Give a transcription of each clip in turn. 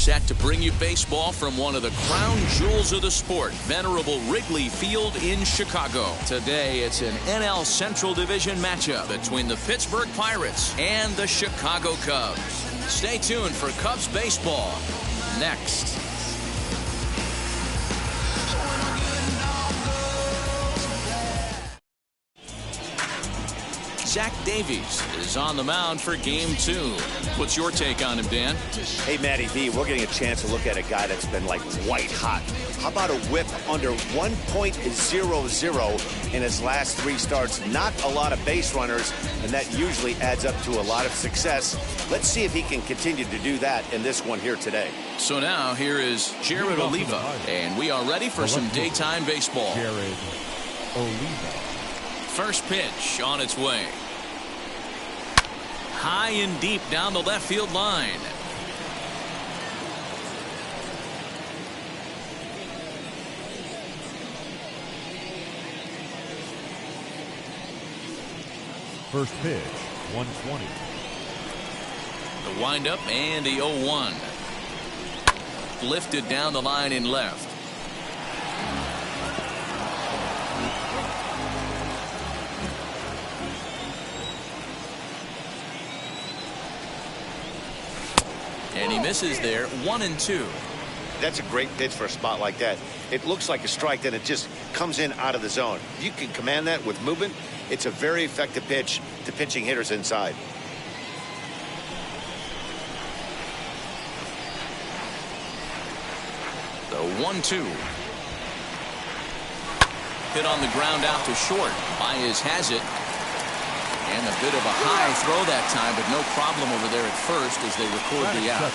set to bring you baseball from one of the crown jewels of the sport, venerable Wrigley Field in Chicago. Today, it's an NL Central Division matchup between the Pittsburgh Pirates and the Chicago Cubs. Stay tuned for Cubs baseball next. Zach Davies is on the mound for game 2. What's your take on him, Dan? Hey, Matty V, we're getting a chance to look at a guy that's been like white hot. How about a whip under 1.00 in his last 3 starts? Not a lot of base runners, and that usually adds up to a lot of success. Let's see if he can continue to do that in this one here today. So now here is Jared Oliva, and we are ready for some daytime baseball. Jared Oliva. First pitch on its way. High and deep down the left field line. First pitch, 120. The windup and the 0-1. Lifted down the line in left. And he misses there, 1-2. That's a great pitch for a spot like that. It looks like a strike, then it just comes in out of the zone. If you can command that with movement, it's a very effective pitch to pitching hitters inside. The 1-2. Hit on the ground out to short. Baez has it. And a bit of a high throw that time, but no problem over there at first as they record the out.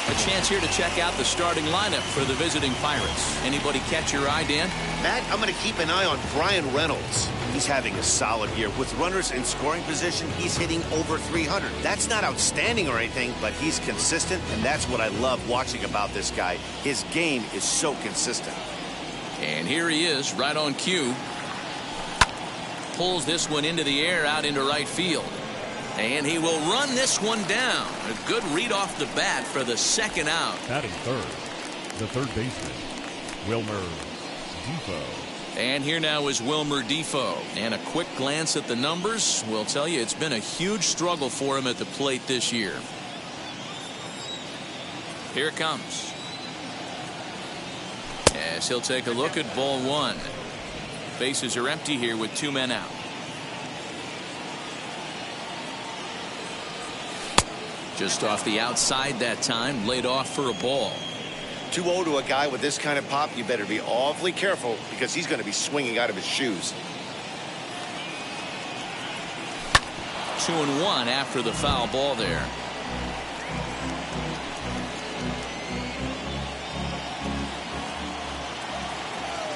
A chance here to check out the starting lineup for the visiting Pirates. Anybody catch your eye, Dan? Matt, I'm going to keep an eye on Bryan Reynolds. He's having a solid year. With runners in scoring position, he's hitting over 300. That's not outstanding or anything, but he's consistent, and that's what I love watching about this guy. His game is so consistent. And here he is, right on cue. Pulls this one into the air out into right field. And he will run this one down. A good read off the bat for the second out. Batting third, the third baseman, Wilmer Difo. And here now is Wilmer Difo. And a quick glance at the numbers will tell you it's been a huge struggle for him at the plate this year. Here it comes. As he'll take a look at ball 1. Bases are empty here with 2 men out. Just off the outside that time, laid off for a ball. 2-0 to a guy with this kind of pop, you better be awfully careful because he's going to be swinging out of his shoes. 2-1 after the foul ball there.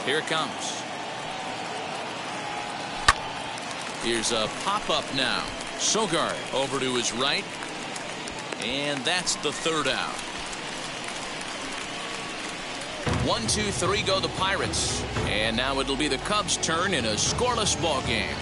Here it comes. Here's a pop-up now. Sogard over to his right. And that's the third out. 1, 2, 3 go the Pirates. And now it'll be the Cubs' turn in a scoreless ball game.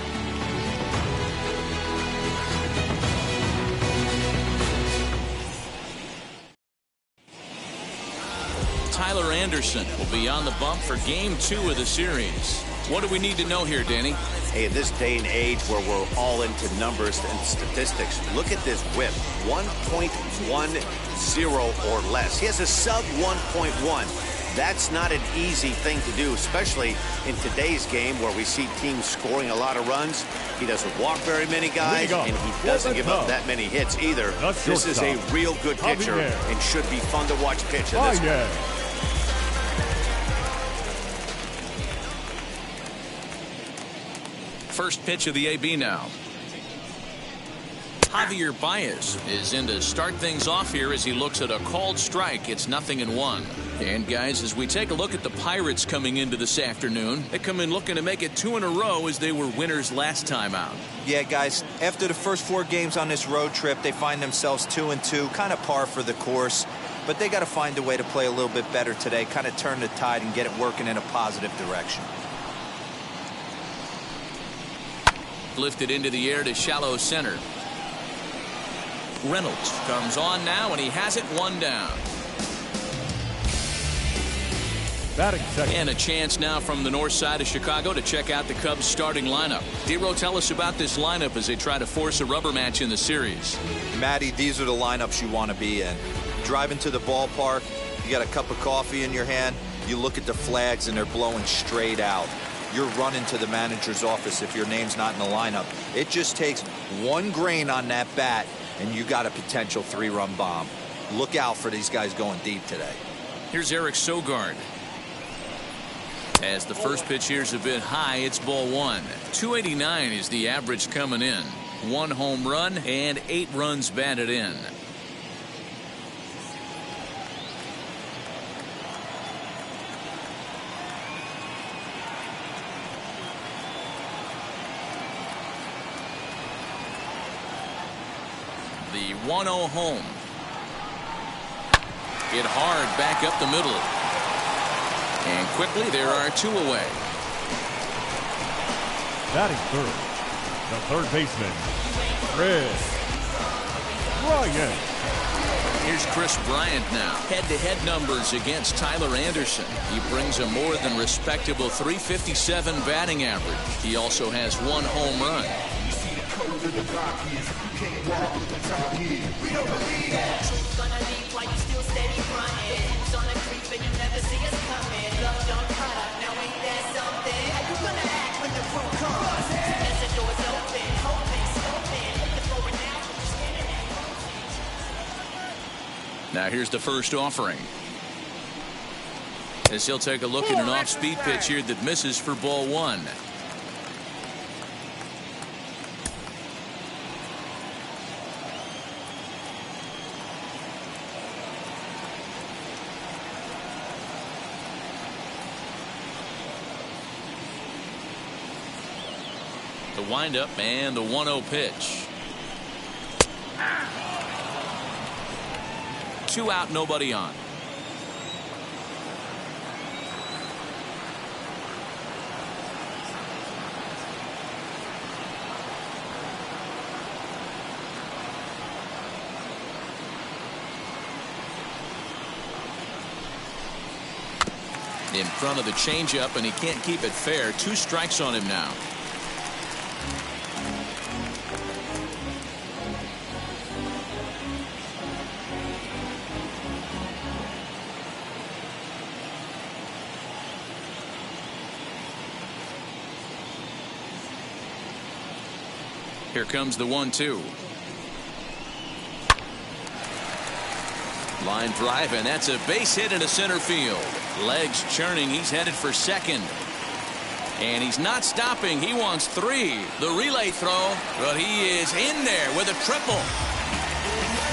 Tyler Anderson will be on the bump for game 2 of the series. What do we need to know here, Danny? Hey, in this day and age where we're all into numbers and statistics, look at this whip. 1.10 or less. He has a sub 1.1. That's not an easy thing to do, especially in today's game where we see teams scoring a lot of runs. He doesn't walk very many guys, and he doesn't give up that many hits either. This is a real good pitcher and should be fun to watch pitch in this one. First pitch of the AB now. Javier Baez is in to start things off here as he looks at a called strike. It's 0-1. And guys, as we take a look at the Pirates coming into this afternoon, they come in looking to make it 2 in a row as they were winners last time out. Yeah, guys, after the first 4 games on this road trip, they find themselves 2-2, kind of par for the course. But they got to find a way to play a little bit better today, kind of turn the tide and get it working in a positive direction. Lifted into the air to shallow center. Reynolds comes on now, and he has it 1 down. Batting second. And a chance now from the north side of Chicago to check out the Cubs starting lineup. Dero, tell us about this lineup as they try to force a rubber match in the series. Matty, these are the lineups you want to be in. Driving to the ballpark, you got a cup of coffee in your hand, you look at the flags and they're blowing straight out. You're running to the manager's office if your name's not in the lineup. It just takes one grain on that bat and you got a potential 3-run bomb. Look out for these guys going deep today. Here's Eric Sogard. As the first pitch here's a bit high, it's ball 1. 289 is the average coming in. 1 home run and 8 runs batted in. The 1-0 home. Hit hard back up the middle. And quickly there are 2 away. Batting third, the third baseman, Kris Bryant. Here's Kris Bryant now. Head-to-head numbers against Tyler Anderson. He brings a more than respectable .357 batting average. He also has 1 home run. Now here's the first offering. As he'll take a look at an off-speed pitch here that misses for ball 1. The windup and the 1-0 pitch. 2 out, nobody on. In front of the changeup, and he can't keep it fair. 2 strikes on him now. Here comes the 1-2. Line drive, and that's a base hit into center field. Legs churning. He's headed for second. And he's not stopping. He wants 3. The relay throw, but he is in there with a triple.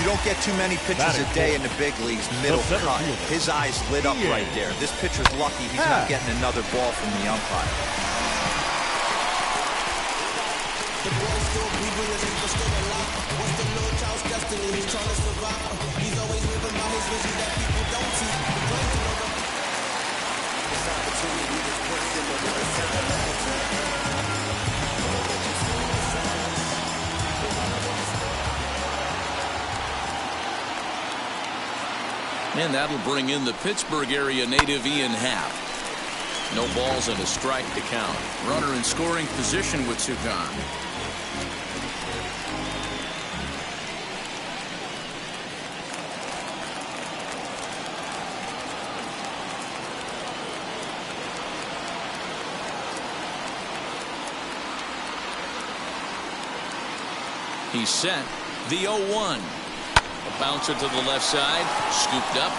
You don't get too many pitches a day in the big leagues. Middle cut. His eyes lit up right there. This pitcher's lucky he's not getting another ball from the umpire. And that'll bring in the Pittsburgh area native Ian Happ. No balls and a strike to count. Runner in scoring position with Sugan. He's set. The 0-1. A bouncer to the left side. Scooped up.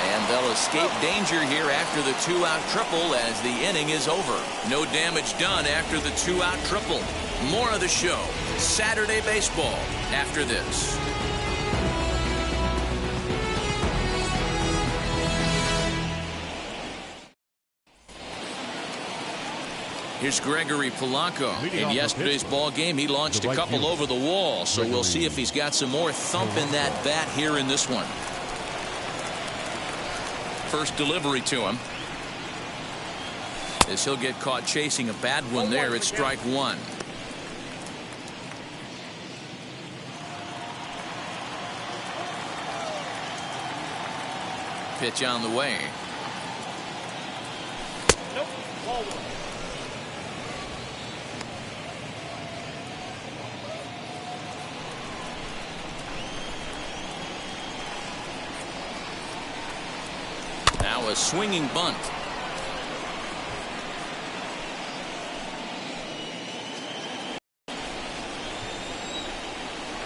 And they'll escape danger here after the 2-out triple as the inning is over. No damage done after the 2-out triple. More of the show. Saturday baseball after this. Here's Gregory Polanco. In yesterday's ball game, he launched a couple over the wall, so we'll see if he's got some more thump in that bat here in this one. First delivery to him. As he'll get caught chasing a bad one there, it's strike 1. Pitch on the way. Now a swinging bunt.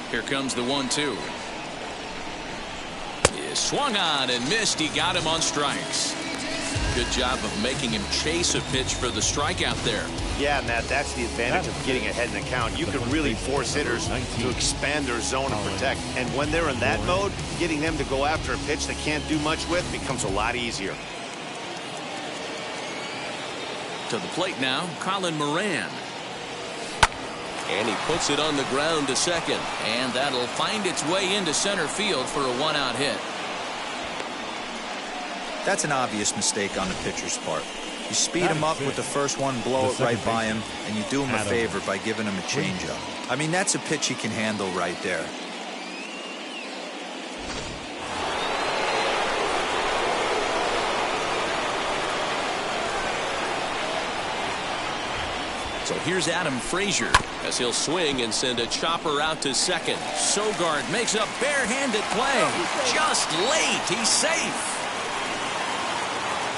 Here comes the 1-2. He swung on and missed. He got him on strikes. Good job of making him chase a pitch for the strikeout there. Yeah, Matt, that's the advantage of getting ahead in the count. You can really force hitters to expand their zone and protect. And when they're in that mode, getting them to go after a pitch they can't do much with becomes a lot easier. To the plate now, Colin Moran. And he puts it on the ground to second. And that'll find its way into center field for a one-out hit. That's an obvious mistake on the pitcher's part. You speed him up with the first one, blow it right by him, and you do him a favor by giving him a changeup. I mean, that's a pitch he can handle right there. So here's Adam Frazier as he'll swing and send a chopper out to second. Sogard makes a barehanded play. Just late. He's safe.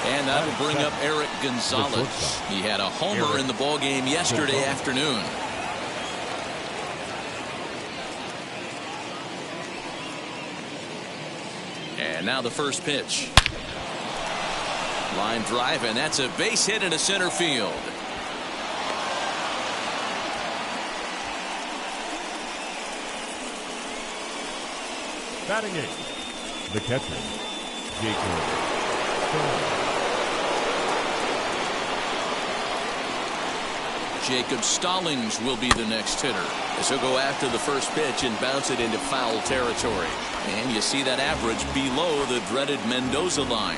And that'll bring up Eric Gonzalez. He had a homer in the ballgame yesterday afternoon. And now the first pitch. Line drive, and that's a base hit into center field. Batting eighth, the catcher, Jacob Stallings. Jacob Stallings will be the next hitter as he'll go after the first pitch and bounce it into foul territory. And you see that average below the dreaded Mendoza line.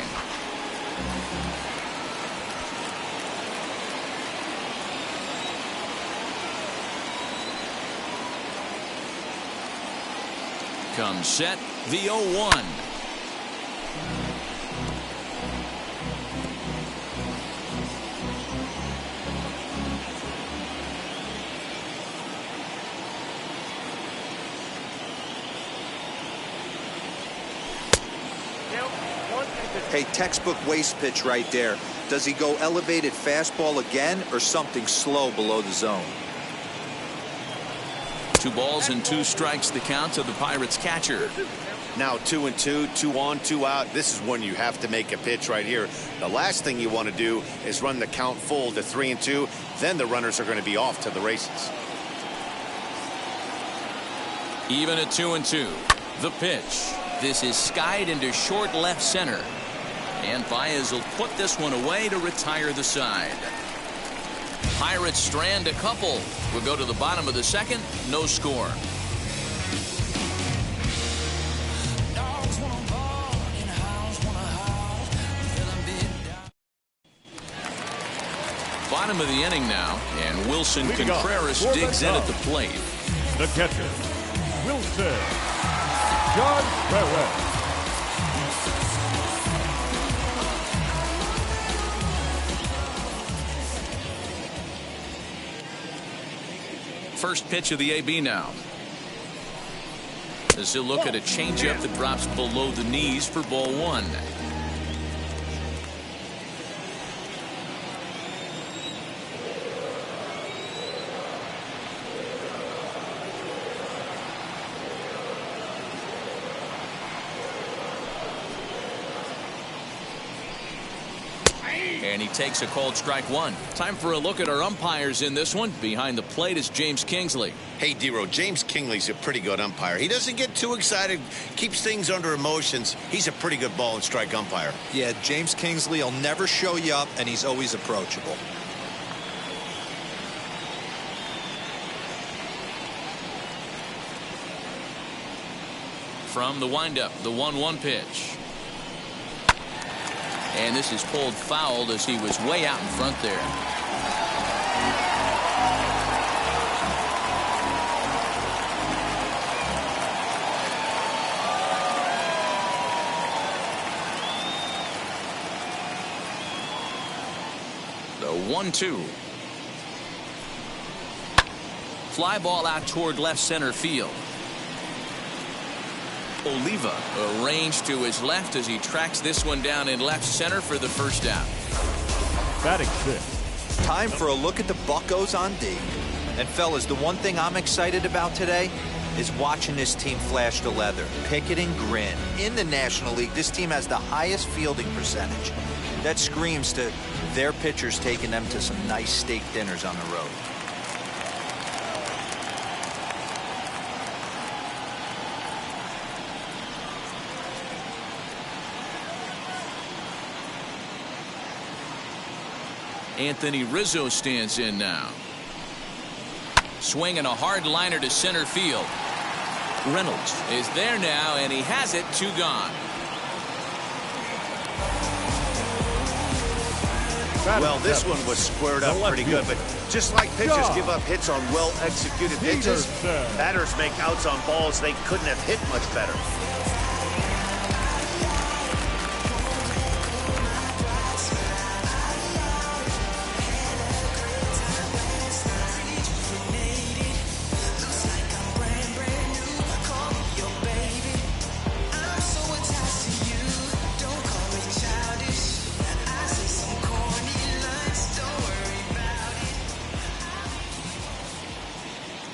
Comes set, the 0-1. Hey, textbook waste pitch right there. Does he go elevated fastball again or something slow below the zone? 2 balls and 2 strikes the count to the Pirates catcher. Now 2-2, 2 on, 2 out. This is when you have to make a pitch right here. The last thing you want to do is run the count full to 3-2. Then the runners are going to be off to the races. Even at 2-2. The pitch. This is skied into short left center. And Baez will put this one away to retire the side. Pirates strand a couple. We'll go to the bottom of the second. No score. Bottom of the inning now, and Wilson Contreras digs in at the plate. The catcher, Wilson Contreras. First pitch of the AB now. As he'll look at a changeup that drops below the knees for ball 1. And he takes a called strike 1. Time for a look at our umpires in this one. Behind the plate is James Kingsley. Hey, D-Row, James Kingsley's a pretty good umpire. He doesn't get too excited, keeps things under emotions. He's a pretty good ball and strike umpire. Yeah, James Kingsley will never show you up, and he's always approachable. From the windup, the 1-1 pitch. And this is pulled foul as he was way out in front there. The 1-2. Fly ball out toward left center field. Oliva arranged to his left as he tracks this one down in left center for the first out. Batting fifth. Time for a look at the Buccos on D. And fellas, the one thing I'm excited about today is watching this team flash the leather. Picket and grin. In the National League, this team has the highest fielding percentage. That screams to their pitchers taking them to some nice steak dinners on the road. Anthony Rizzo stands in now. Swinging a hard liner to center field. Reynolds is there now, and he has it. 2 gone. Well, this one was squared up pretty good, but just like pitchers give up hits on well-executed pitches, batters make outs on balls they couldn't have hit much better.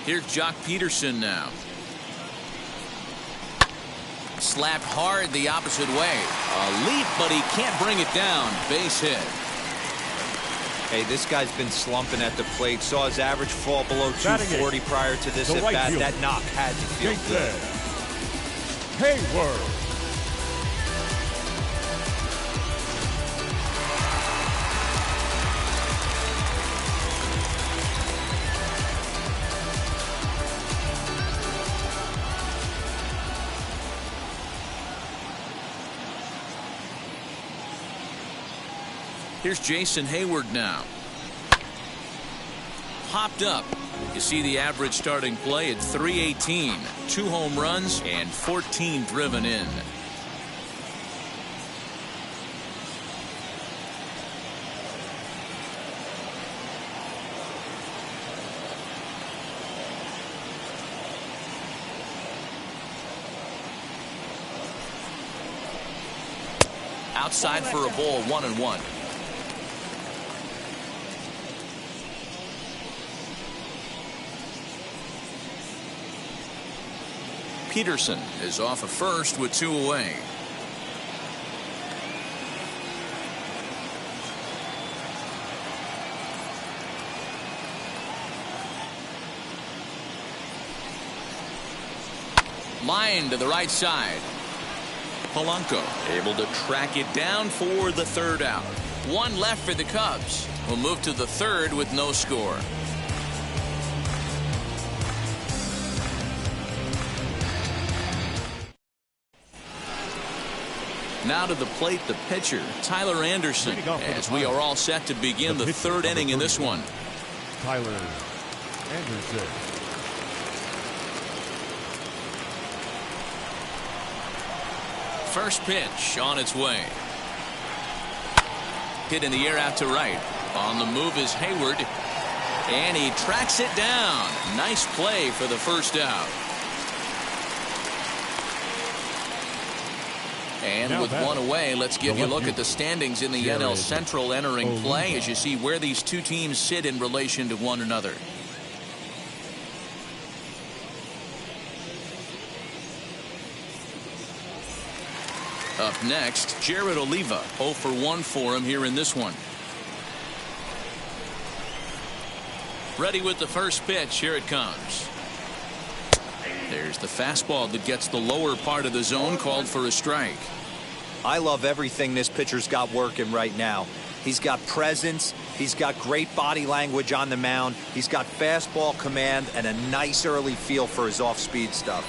Here's Jock Peterson now. Slapped hard the opposite way. A leap, but he can't bring it down. Base hit. Hey, this guy's been slumping at the plate. Saw his average fall below 240 prior to this at bat. That knock had to feel good. Hayward. Here's Jason Hayward now. Popped up. You see the average starting play at 318. 2 home runs and 14 driven in. Outside for a ball, 1-1. Peterson is off of first with 2 away. Line to the right side. Polanco able to track it down for the 3rd out. 1 left for the Cubs. We'll move to the 3rd with no score. Now to the plate, the pitcher, Tyler Anderson, as we are all set to begin the 3rd inning in this one. Tyler Anderson. First pitch on its way. Hit in the air out to right. On the move is Hayward. And he tracks it down. Nice play for the first out. And with 1 away, let's give you a look at the standings in the NL Central entering play as you see where these 2 teams sit in relation to one another. Up next, Jared Oliva. 0 for 1 for him here in this one. Ready with the first pitch. Here it comes. There's the fastball that gets the lower part of the zone, called for a strike. I love everything this pitcher's got working right now. He's got presence. He's got great body language on the mound. He's got fastball command and a nice early feel for his off-speed stuff.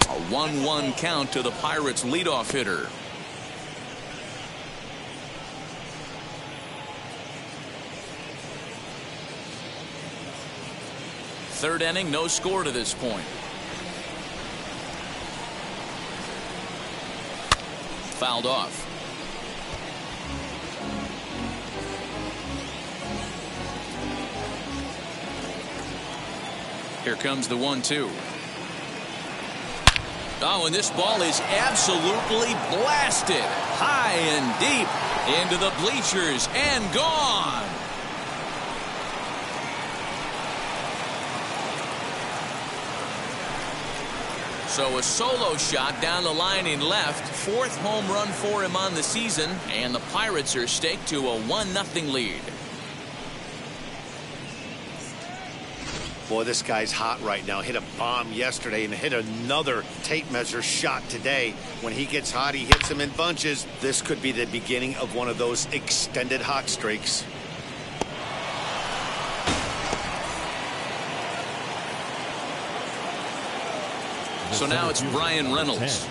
A 1-1 count to the Pirates' leadoff hitter. Third inning, no score to this point. Fouled off. Here comes the 1-2. Oh, and this ball is absolutely blasted high and deep into the bleachers and gone. So a solo shot down the line in left. 4th home run for him on the season, and the Pirates are staked to a 1-0 lead. Boy, this guy's hot right now. Hit a bomb yesterday and hit another tape measure shot today. When he gets hot, he hits them in bunches. This could be the beginning of one of those extended hot streaks. So now it's Bryan Reynolds.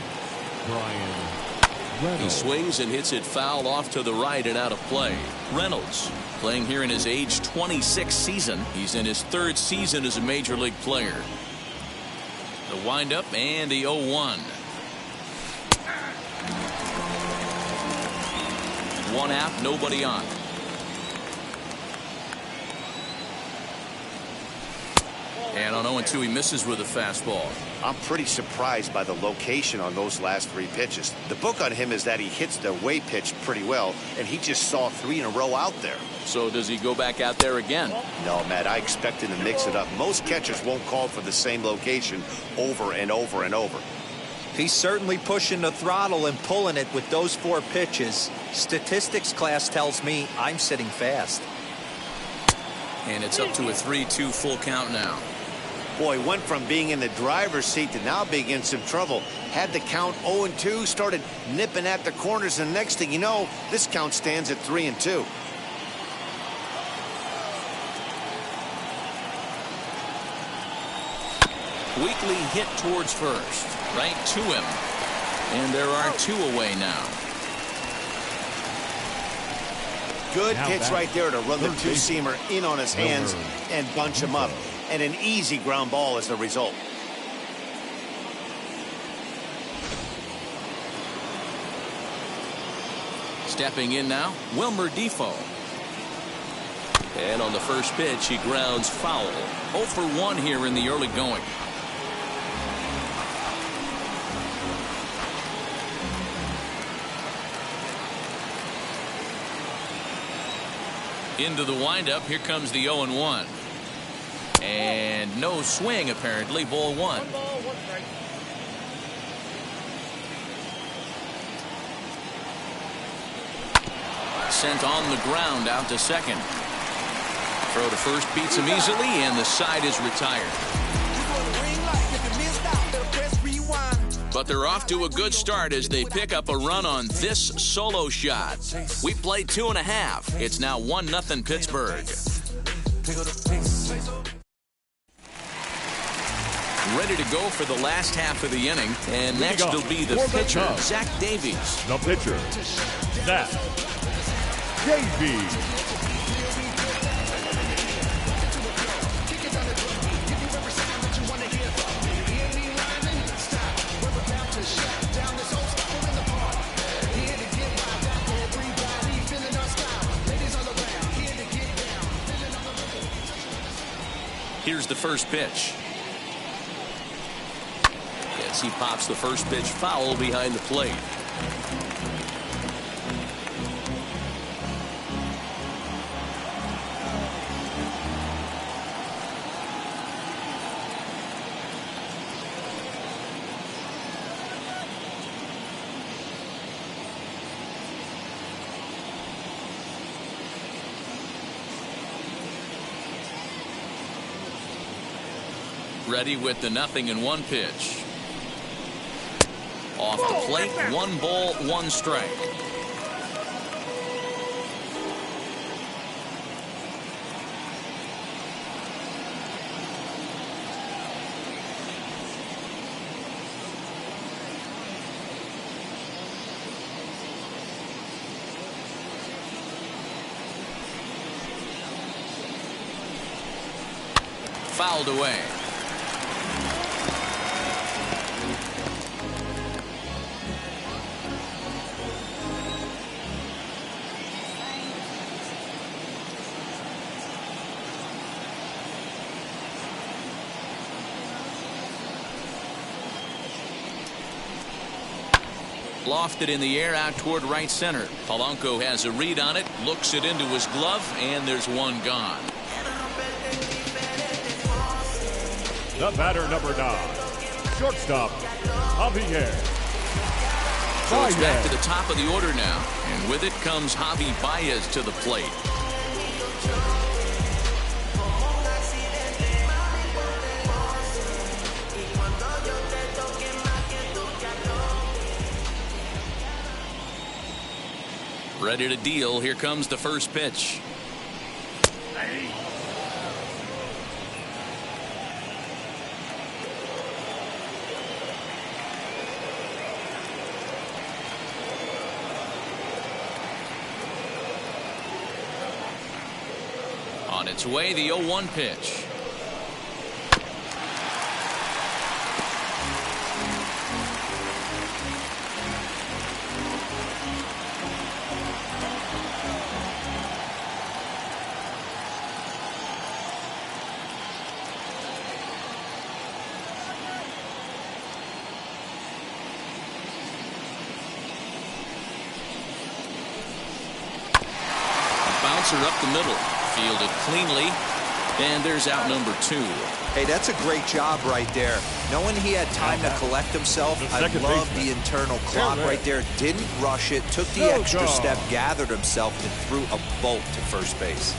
He swings and hits it foul off to the right and out of play. Reynolds playing here in his age 26 season. He's in his 3rd season as a major league player. The windup and the 0-1. 1-out, nobody on. And on 0-2, he misses with a fastball. I'm pretty surprised by the location on those last 3 pitches. The book on him is that he hits the away pitch pretty well, and he just saw 3 in a row out there. So does he go back out there again? No, Matt, I expect him to mix it up. Most catchers won't call for the same location over and over and over. He's certainly pushing the throttle and pulling it with those 4 pitches. Statistics class tells me I'm sitting fast. And it's up to a 3-2 full count now. Boy, went from being in the driver's seat to now being in some trouble. Had the count 0-2, started nipping at the corners, and next thing you know, this count stands at 3-2. Weekly hit towards first, right to him. And there are 2 away now. Good pitch right there to run the 2-seamer in on his hands and bunch him up. And an easy ground ball as the result. Stepping in now, Wilmer Difo. And on the first pitch, he grounds foul. 0 for 1 here in the early going. Into the windup, here comes the 0-1. And no swing, apparently. Ball 1. Sent on the ground out to second. Throw to first beats him easily, and the side is retired. But they're off to a good start as they pick up a run on this solo shot. We played 2.5. It's now 1-0 Pittsburgh. Ready to go for the last half of the inning. And next will be the pitcher, Zach Davies. The pitcher, Zach Davies. Here's the first pitch. As he pops the first pitch foul behind the plate. Ready with the 0-1 pitch. Off the plate, 1 ball, 1 strike. Fouled away. lofted in the air out toward right center. Polanco has a read on it, looks it into his glove, and there's one gone. The batter, number 9, shortstop, Javier. So it's back to the top of the order now, and with it comes Javi Baez to the plate. Ready to deal. Here comes the first pitch. On its way, the 0-1 pitch. Bouncer up the middle. Fielded cleanly, and there's out number 2. Hey, that's a great job right there. Knowing he had time to collect himself, I love the internal clock right there. Didn't rush it, took the extra step, gathered himself, and threw a bolt to first base.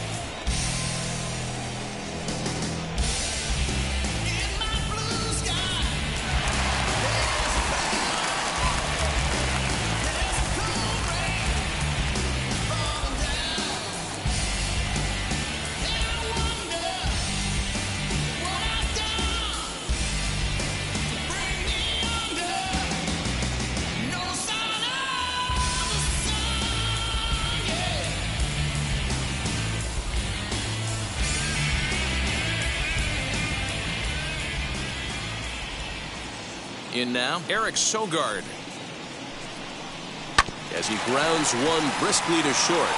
In now, Eric Sogard. As he grounds one briskly to short.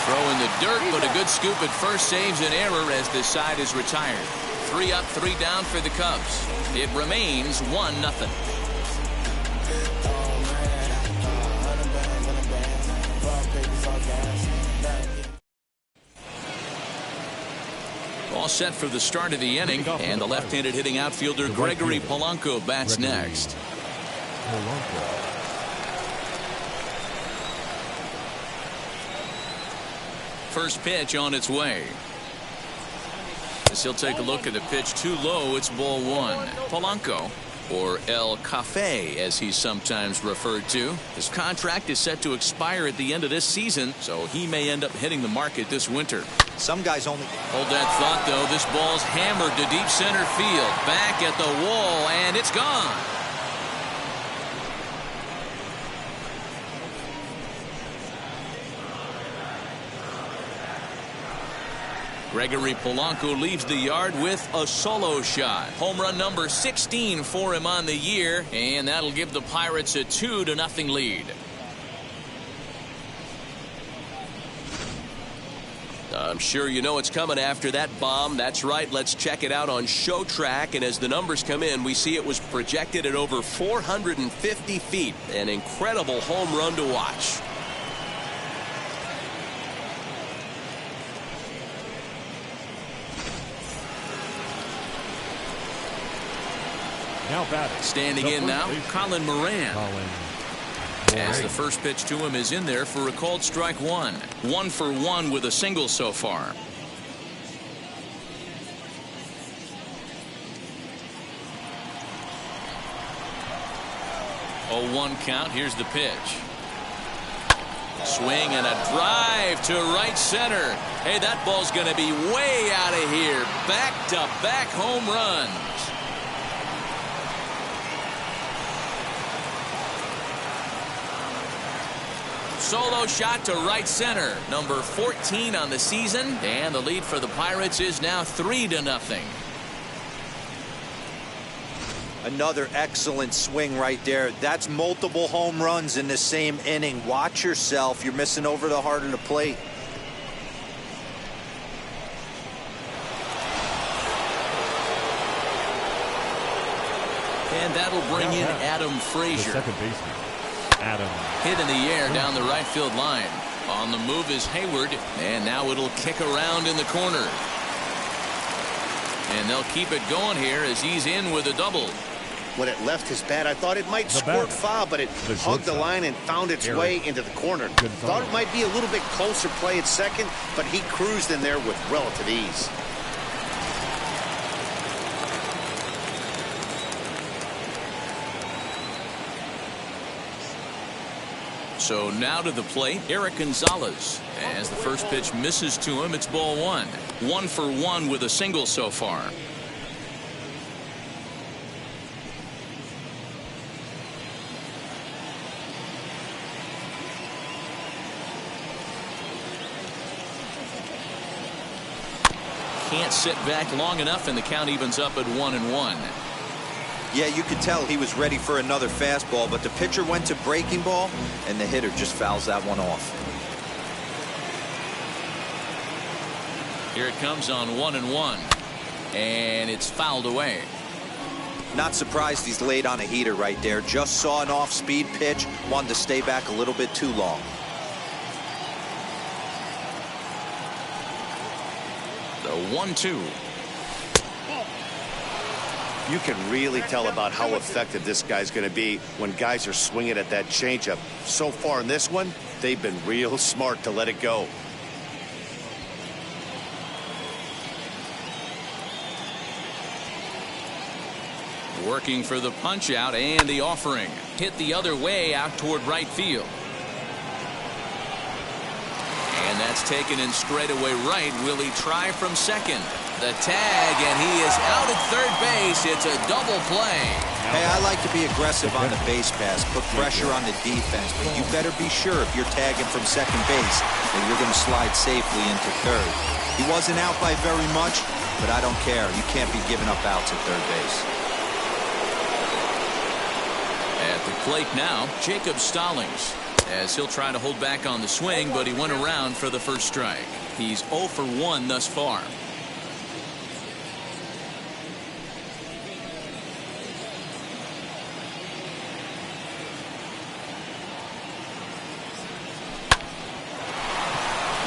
Throw in the dirt, but a good scoop at first saves an error as this side is retired. 3 up, 3 down for the Cubs. It remains 1-0. All set for the start of the inning, and the left-handed hitting outfielder Gregory Polanco bats next. First pitch on its way. As he'll take a look at the pitch too low, it's ball 1. Polanco, or El Cafe as he's sometimes referred to. His contract is set to expire at the end of this season, so he may end up hitting the market this winter. Some guys only... Hold that thought, though. This ball's hammered to deep center field. Back at the wall, and it's gone. Gregory Polanco leaves the yard with a solo shot. Home run number 16 for him on the year, and that'll give the Pirates a 2-0 lead. I'm sure you know what's coming after that bomb. That's right. Let's check it out on ShowTrack. And as the numbers come in, we see it was projected at over 450 feet. An incredible home run to watch. Now batting. Standing in now, Colin Moran. As the first pitch to him is in there for a called strike 1. 1 for 1 with a single so far. Oh, 1 count. Here's the pitch. Swing and a drive to right center. Hey, that ball's going to be way out of here. Back-to-back home runs. Solo shot to right center. Number 14 on the season. And the lead for the Pirates is now 3-0. Another excellent swing right there. That's multiple home runs in the same inning. Watch yourself. You're missing over the heart of the plate. And that'll bring in Adam Frazier. The second baseman. Adams. Hit in the air down the right field line. On the move is Hayward, and now it'll kick around in the corner. And they'll keep it going here as he's in with a double. When it left his bat, I thought it might squirt foul, but it hugged the line and found its way into the corner. Thought it might be a little bit closer play at second, but he cruised in there with relative ease. So now to the plate, Eric Gonzalez. As the first pitch misses to him, it's ball one. 1 for 1 with a single so far. Can't sit back long enough, and the count evens up at 1-1. Yeah, you could tell he was ready for another fastball, but the pitcher went to breaking ball, and the hitter just fouls that one off. Here it comes on 1-1, and it's fouled away. Not surprised he's laid on a heater right there. Just saw an off-speed pitch, wanted to stay back a little bit too long. The 1-2. You can really tell about how effective this guy's going to be when guys are swinging at that changeup. So far in this one, they've been real smart to let it go. Working for the punch out and the offering. Hit the other way out toward right field. And that's taken in straightaway right. Will he try from second? The tag, and he is out at third base. It's a double play. Hey, I like to be aggressive on the base pass, put pressure on the defense, but you better be sure if you're tagging from second base that you're going to slide safely into third. He wasn't out by very much, but I don't care. You can't be giving up outs at third base. At the plate now, Jacob Stallings, as he'll try to hold back on the swing, but he went around for the first strike. He's 0 for 1 thus far.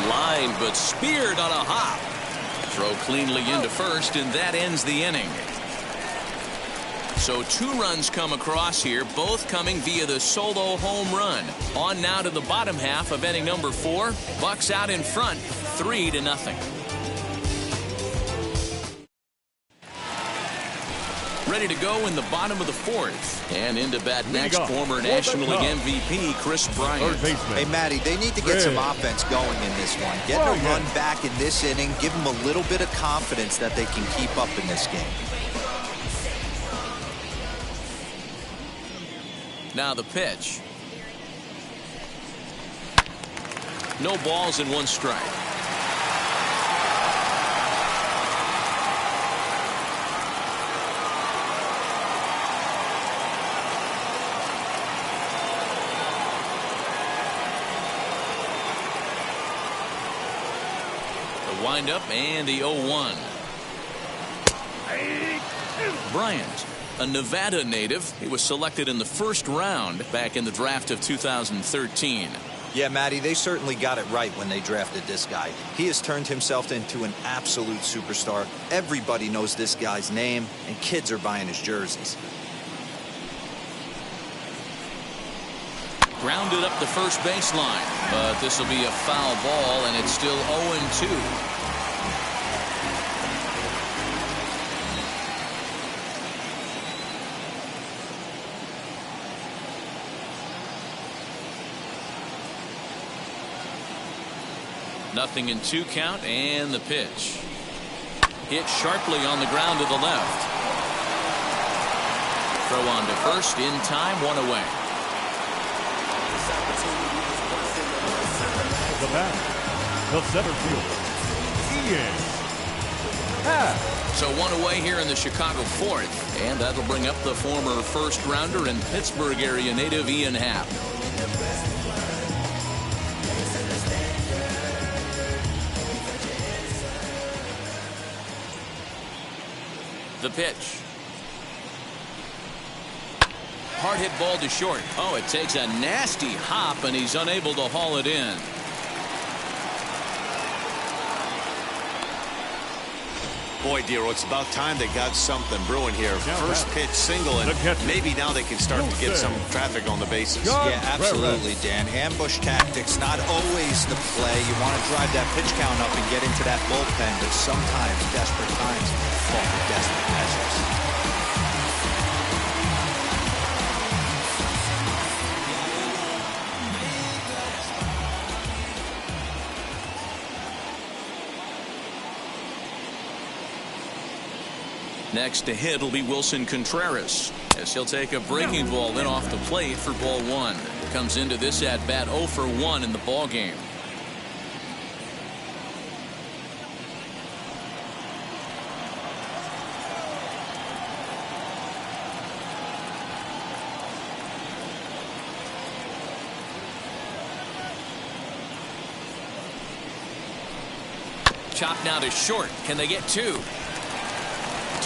Line, but speared on a hop. Throw cleanly into first, and that ends the inning. So 2 runs come across here, both coming via the solo home run. On now to the bottom half of inning number 4. Bucks out in front, 3-0. Ready to go in the bottom of the 4th. And into bat next, former National League MVP Chris Bryant. Hey, Matty, they need to get some offense going in this one. Getting a run back in this inning, give them a little bit of confidence that they can keep up in this game. Now the pitch. No balls and 1 strike. The windup and the 0-1. Bryant, a Nevada native. He was selected in the 1st round back in the draft of 2013. Yeah, Matty, they certainly got it right when they drafted this guy. He has turned himself into an absolute superstar. Everybody knows this guy's name, and kids are buying his jerseys. Grounded up the first baseline, but this will be a foul ball, and it's still 0-2. Nothing in 2 count, and the pitch. Hit sharply on the ground to the left. Throw on to first in time, 1 away. The batter, the center fielder, Ian Happ. So 1 away here in the Chicago 4th, and that'll bring up the former 1st rounder and Pittsburgh area native Ian Happ. The pitch. hard hit ball to short. Oh, it takes a nasty hop, and he's unable to haul it in. Boy, Dero, it's about time they got something brewing here. First pitch single, and maybe now they can start to get some traffic on the bases. Yeah, absolutely, Dan. Ambush tactics, not always the play. You want to drive that pitch count up and get into that bullpen, but sometimes desperate times call for desperate measures. Next to hit will be Wilson Contreras, as he'll take a breaking ball in off the plate for ball one. Comes into this at bat 0 for 1 in the ball game. Chop now to short. Can they get two?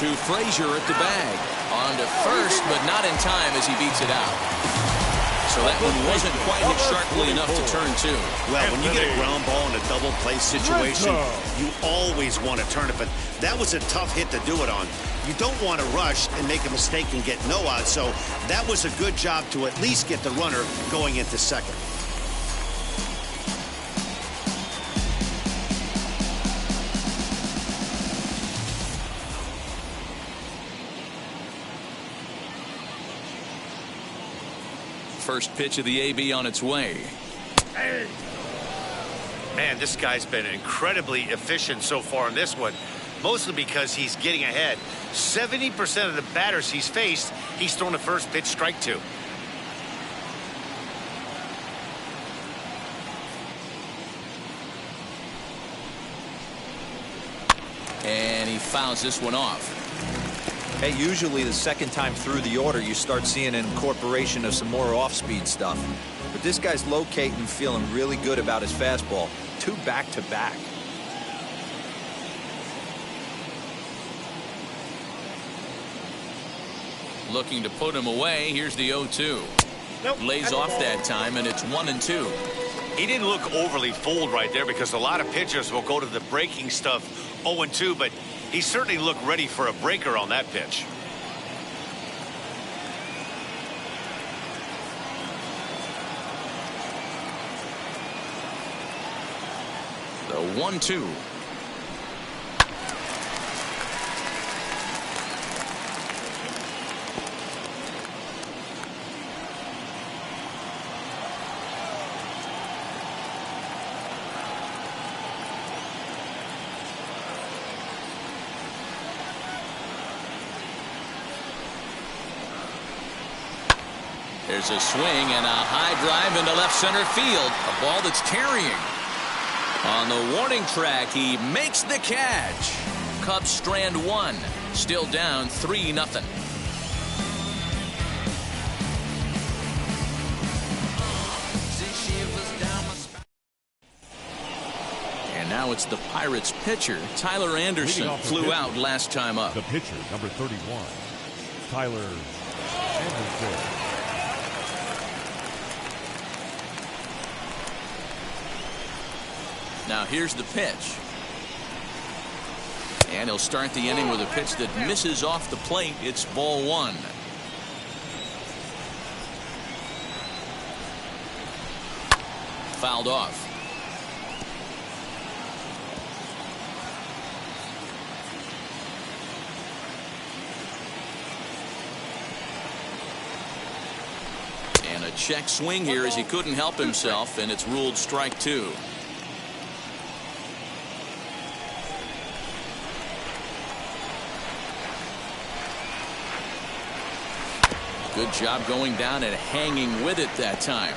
To Frazier at the bag. On to first, but not in time as he beats it out. So that one wasn't quite hit sharply enough to turn two. Well, when you get a ground ball in a double play situation, you always want to turn it, but that was a tough hit to do it on. You don't want to rush and make a mistake and get no out, so that was a good job to at least get the runner going into second. First pitch of the AB on its way. Man, this guy's been incredibly efficient so far in this one, mostly because he's getting ahead. 70% of the batters he's faced, he's thrown the first pitch strike to. And he fouls this one off. Hey, usually the second time through the order, you start seeing an incorporation of some more off-speed stuff. But this guy's locating and feeling really good about his fastball. 2 back-to-back. Looking to put him away. Here's the 0-2. Nope. Lays off that time, and it's 1-2. He didn't look overly fooled right there because a lot of pitchers will go to the breaking stuff 0-2, but he certainly looked ready for a breaker on that pitch. The 1-2. There's a swing and a high drive into left center field. A ball that's carrying. On the warning track, he makes the catch. Cubs strand 1. Still down 3-0. And now it's the Pirates pitcher. Tyler Anderson flew out last time up. The pitcher, number 31, Tyler Anderson. Now here's the pitch. And he'll start the inning with a pitch that misses off the plate. It's ball 1. Fouled off. And a check swing here as he couldn't help himself, and it's ruled strike 2. Good job going down and hanging with it that time.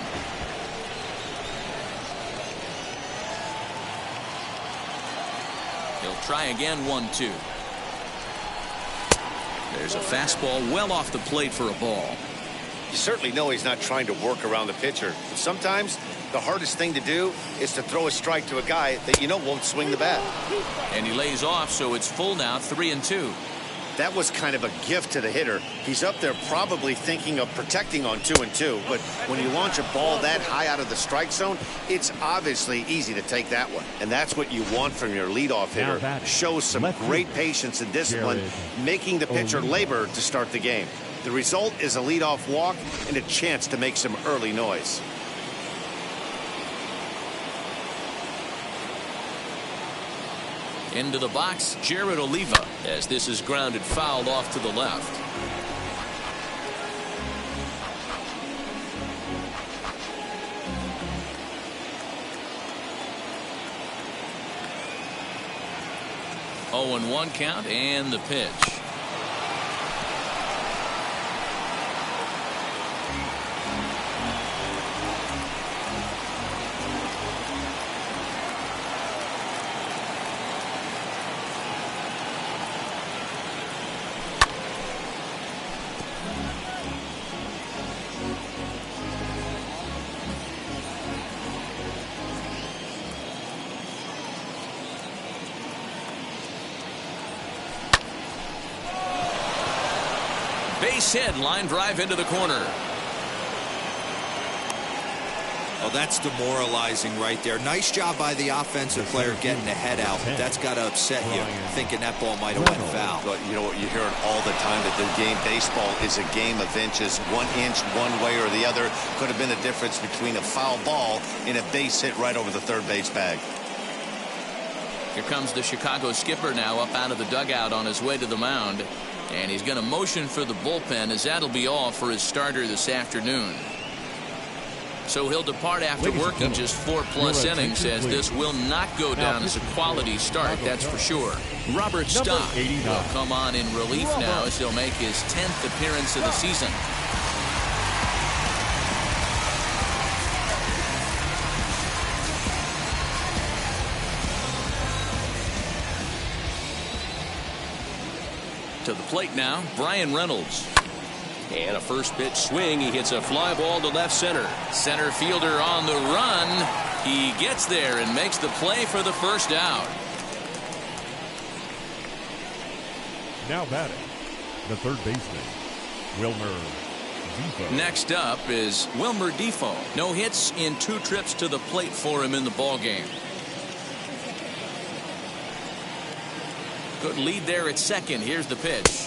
He'll try again. 1-2. There's a fastball well off the plate for a ball. You certainly know he's not trying to work around the pitcher. But sometimes the hardest thing to do is to throw a strike to a guy that you know won't swing the bat. And he lays off, so it's full now. 3-2. That was kind of a gift to the hitter. He's up there probably thinking of protecting on 2-2, but when you launch a ball that high out of the strike zone, it's obviously easy to take that one. And that's what you want from your leadoff hitter. Shows some great patience and discipline, making the pitcher labor to start the game. The result is a leadoff walk and a chance to make some early noise. Into the box, Jared Oliva, as this is grounded foul off to the left. Oh, and 1 count, and the pitch. Base hit, line drive into the corner. Oh, that's demoralizing right there. Nice job by the offensive player getting the head out. But that's got to upset you, thinking that ball might have went foul. But you know what, you hear it all the time, that the game baseball is a game of inches. 1 inch one way or the other could have been the difference between a foul ball and a base hit right over the third base bag. Here comes the Chicago skipper now up out of the dugout on his way to the mound. And he's going to motion for the bullpen, as that'll be all for his starter this afternoon. So he'll depart after working just 4+ innings, as this will not go down as a quality start, that's for sure. Robert Stock will come on in relief now as he'll make his 10th appearance of the season. To the plate now, Brian Reynolds. And a first pitch swing. He hits a fly ball to left center. Center fielder on the run. He gets there and makes the play for the first out. Now batting, the third baseman, Wilmer Difo. Next up is Wilmer Difo. No hits in 2 trips to the plate for him in the ballgame. Good lead there at second. Here's the pitch.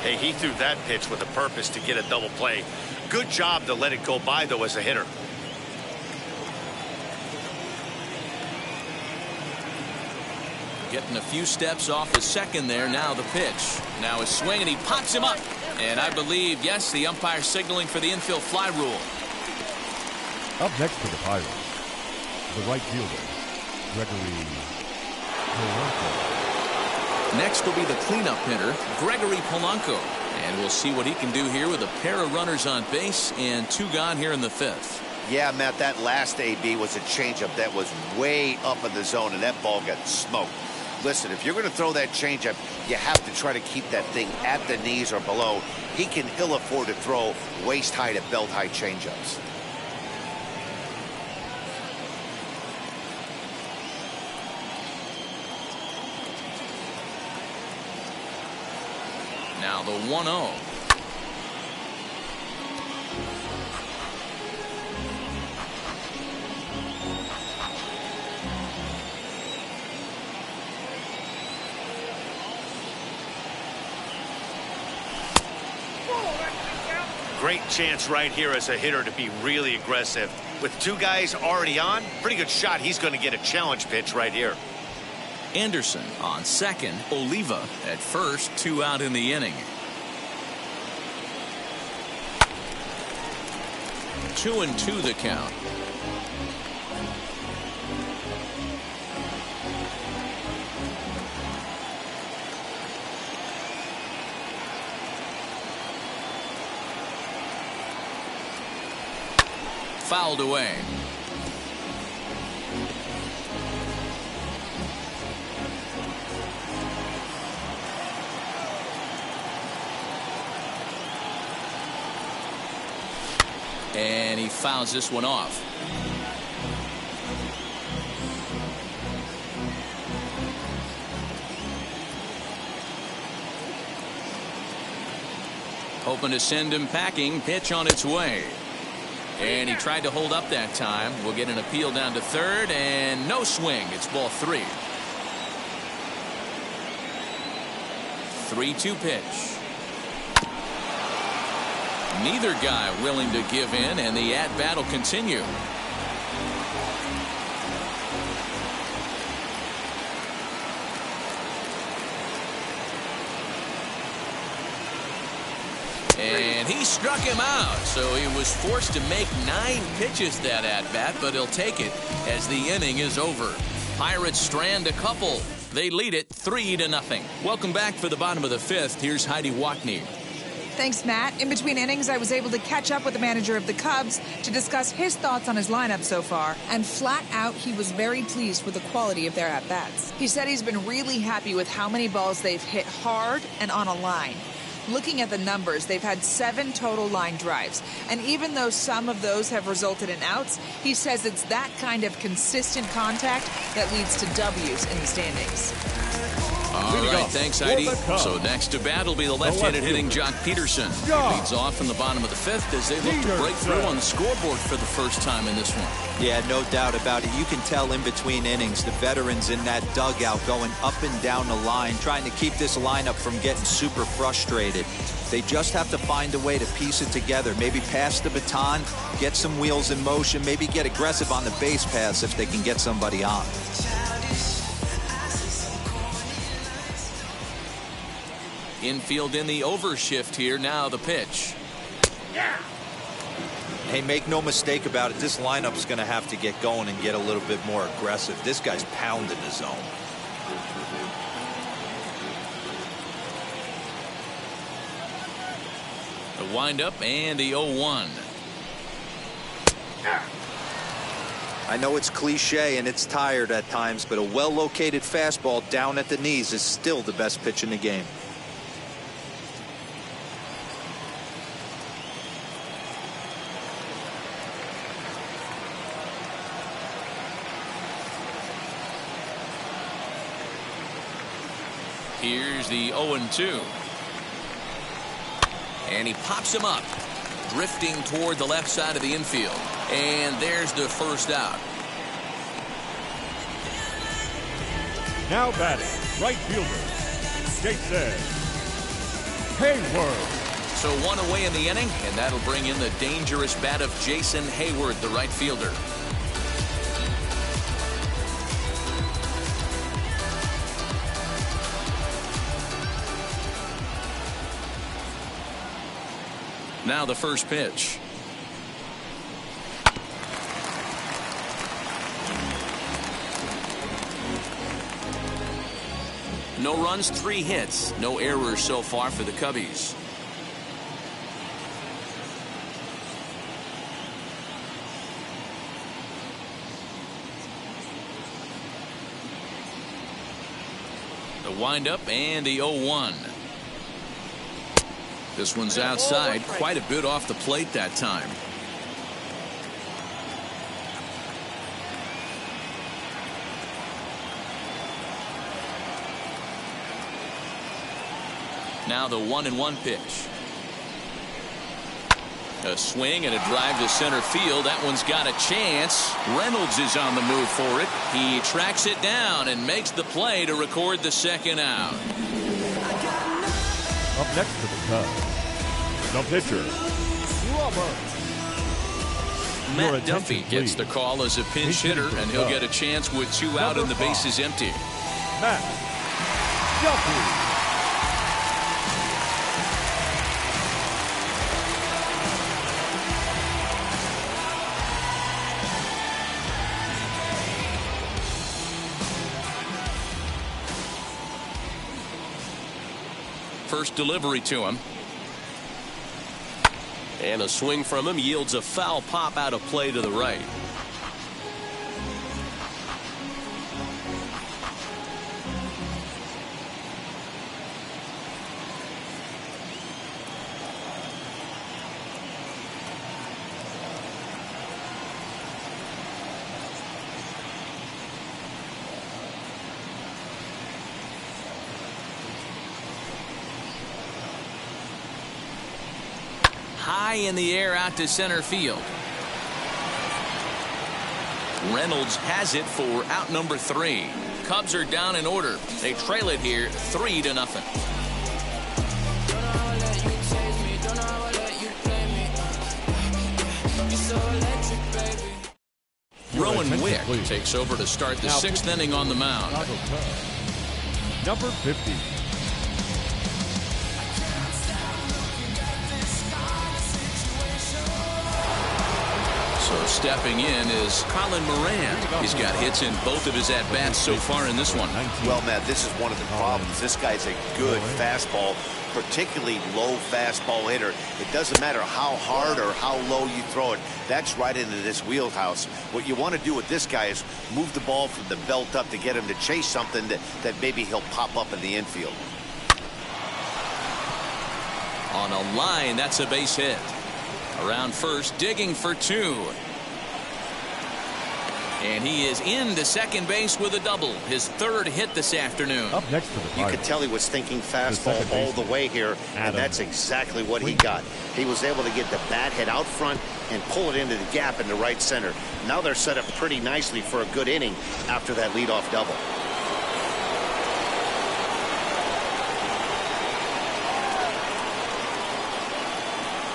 Hey, he threw that pitch with a purpose to get a double play. Good job to let it go by, though, as a hitter. Getting a few steps off his second there. Now the pitch. Now his swing, and he pops him up. And I believe, yes, the umpire signaling for the infield fly rule. Up next for the Pirates, the right fielder, Gregory Polanco. Next will be the cleanup hitter, Gregory Polanco. And we'll see what he can do here with a pair of runners on base and 2 gone here in the 5th. Yeah, Matt, that last AB was a changeup that was way up in the zone, and that ball got smoked. Listen, if you're going to throw that changeup, you have to try to keep that thing at the knees or below. He can ill afford to throw waist-high to belt-high changeups. Now the 1-0. Great chance right here as a hitter to be really aggressive. With 2 guys already on, pretty good shot. He's going to get a challenge pitch right here. Anderson on second. Oliva at first. 2 out in the inning. 2-2 the count. Fouled away. And he fouls this one off. Hoping to send him packing. Pitch on its way. And he tried to hold up that time. We'll get an appeal down to third, and no swing. It's ball 3. 3-2 pitch. Neither guy willing to give in, and the at-bat will continue. And he struck him out, so he was forced to make 9 pitches that at-bat, but he'll take it as the inning is over. Pirates strand a couple. They lead it 3-0. Welcome back for the bottom of the 5th. Here's Heidi Watney. Thanks, Matt. In between innings, I was able to catch up with the manager of the Cubs to discuss his thoughts on his lineup so far, and flat out, he was very pleased with the quality of their at-bats. He said he's been really happy with how many balls they've hit hard and on a line. Looking at the numbers, they've had 7 total line drives, and even though some of those have resulted in outs, he says it's that kind of consistent contact that leads to W's in the standings. All right, thanks, Heidi. So next to bat will be the left-handed hitting Jock Peterson. He leads off in the bottom of the 5th as they look to break through on the scoreboard for the first time in this one. Yeah, no doubt about it. You can tell in between innings, the veterans in that dugout going up and down the line, trying to keep this lineup from getting super frustrated. They just have to find a way to piece it together. Maybe pass the baton, get some wheels in motion, maybe get aggressive on the base paths if they can get somebody on. Infield in the overshift here. Now the pitch. Hey, make no mistake about it. This lineup's going to have to get going and get a little bit more aggressive. This guy's pounding the zone. The windup and the 0-1. I know it's cliche and it's tired at times, but a well-located fastball down at the knees is still the best pitch in the game. Here's the 0-2. And he pops him up, drifting toward the left side of the infield. And there's the first out. Now batting, right fielder, Jason Heyward. So 1 away in the inning, and that'll bring in the dangerous bat of Jason Heyward, the right fielder. Now the first pitch. No runs, 3 hits. No errors so far for the Cubbies. The windup and the 0-1. This one's outside, quite a bit off the plate that time. Now the 1-1 pitch. A swing and a drive to center field. That one's got a chance. Reynolds is on the move for it. He tracks it down and makes the play to record the second out. Up next to the Cubs, the pitcher, Robert. Matt Duffy gets the call as a pinch hitter, and he'll get a chance with 2 out and the bases empty. Matt Duffy. First delivery to him. And a swing from him yields a foul pop out of play to the right. high in the air out to center field. Reynolds has it for out number 3. Cubs are down in order. They trail it here 3-0. Rowan Wick takes over to start the 6th inning on the mound. Number 50. So stepping in is Colin Moran. He's got hits in both of his at-bats so far in this one. Well, Matt, this is one of the problems. This guy's a good fastball, particularly low fastball hitter. It doesn't matter how hard or how low you throw it. That's right into this wheelhouse. What you want to do with this guy is move the ball from the belt up to get him to chase something that maybe he'll pop up in the infield. On a line, that's a base hit. Around first, digging for 2. And he is into second base with a double. His 3rd hit this afternoon. Up next to the Pirates. You could tell he was thinking fastball all the way here, and that's exactly what he got. He was able to get the bat head out front and pull it into the gap in the right center. Now they're set up pretty nicely for a good inning after that leadoff double.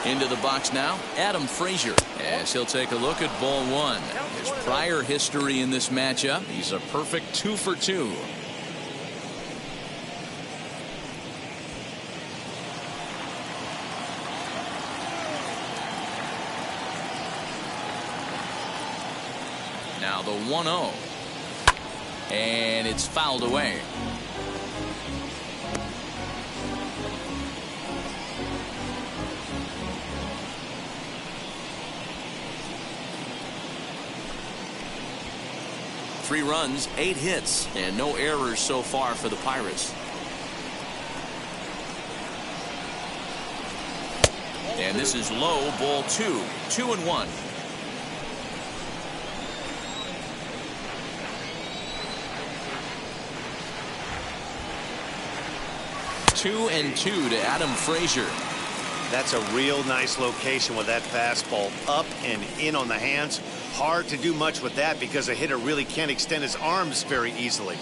Into the box now, Adam Frazier, as he'll take a look at ball 1. His prior history in this matchup, he's a perfect 2 for 2. Now the 1-0. And it's fouled away. Three runs, 8 hits, and no errors so far for the Pirates. And this is low, ball 2, 2-1. Two and 2 to Adam Frazier. That's a real nice location with that fastball up and in on the hands. Hard to do much with that because a hitter really can't extend his arms very easily.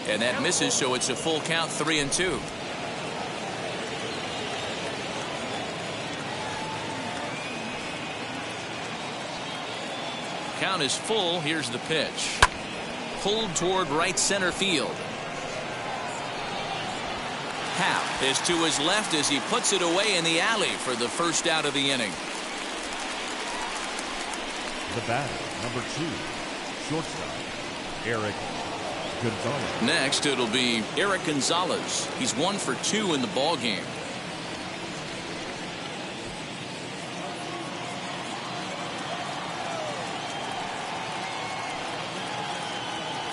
And that misses, so it's a full count, 3-2. Count is full. Here's the pitch. Pulled toward right center field. Happ is to his left as he puts it away in the alley for the first out of the inning. The batter, number 2, shortstop, Eric Gonzalez. Next, it'll be Eric Gonzalez. He's 1 for 2 in the ball game.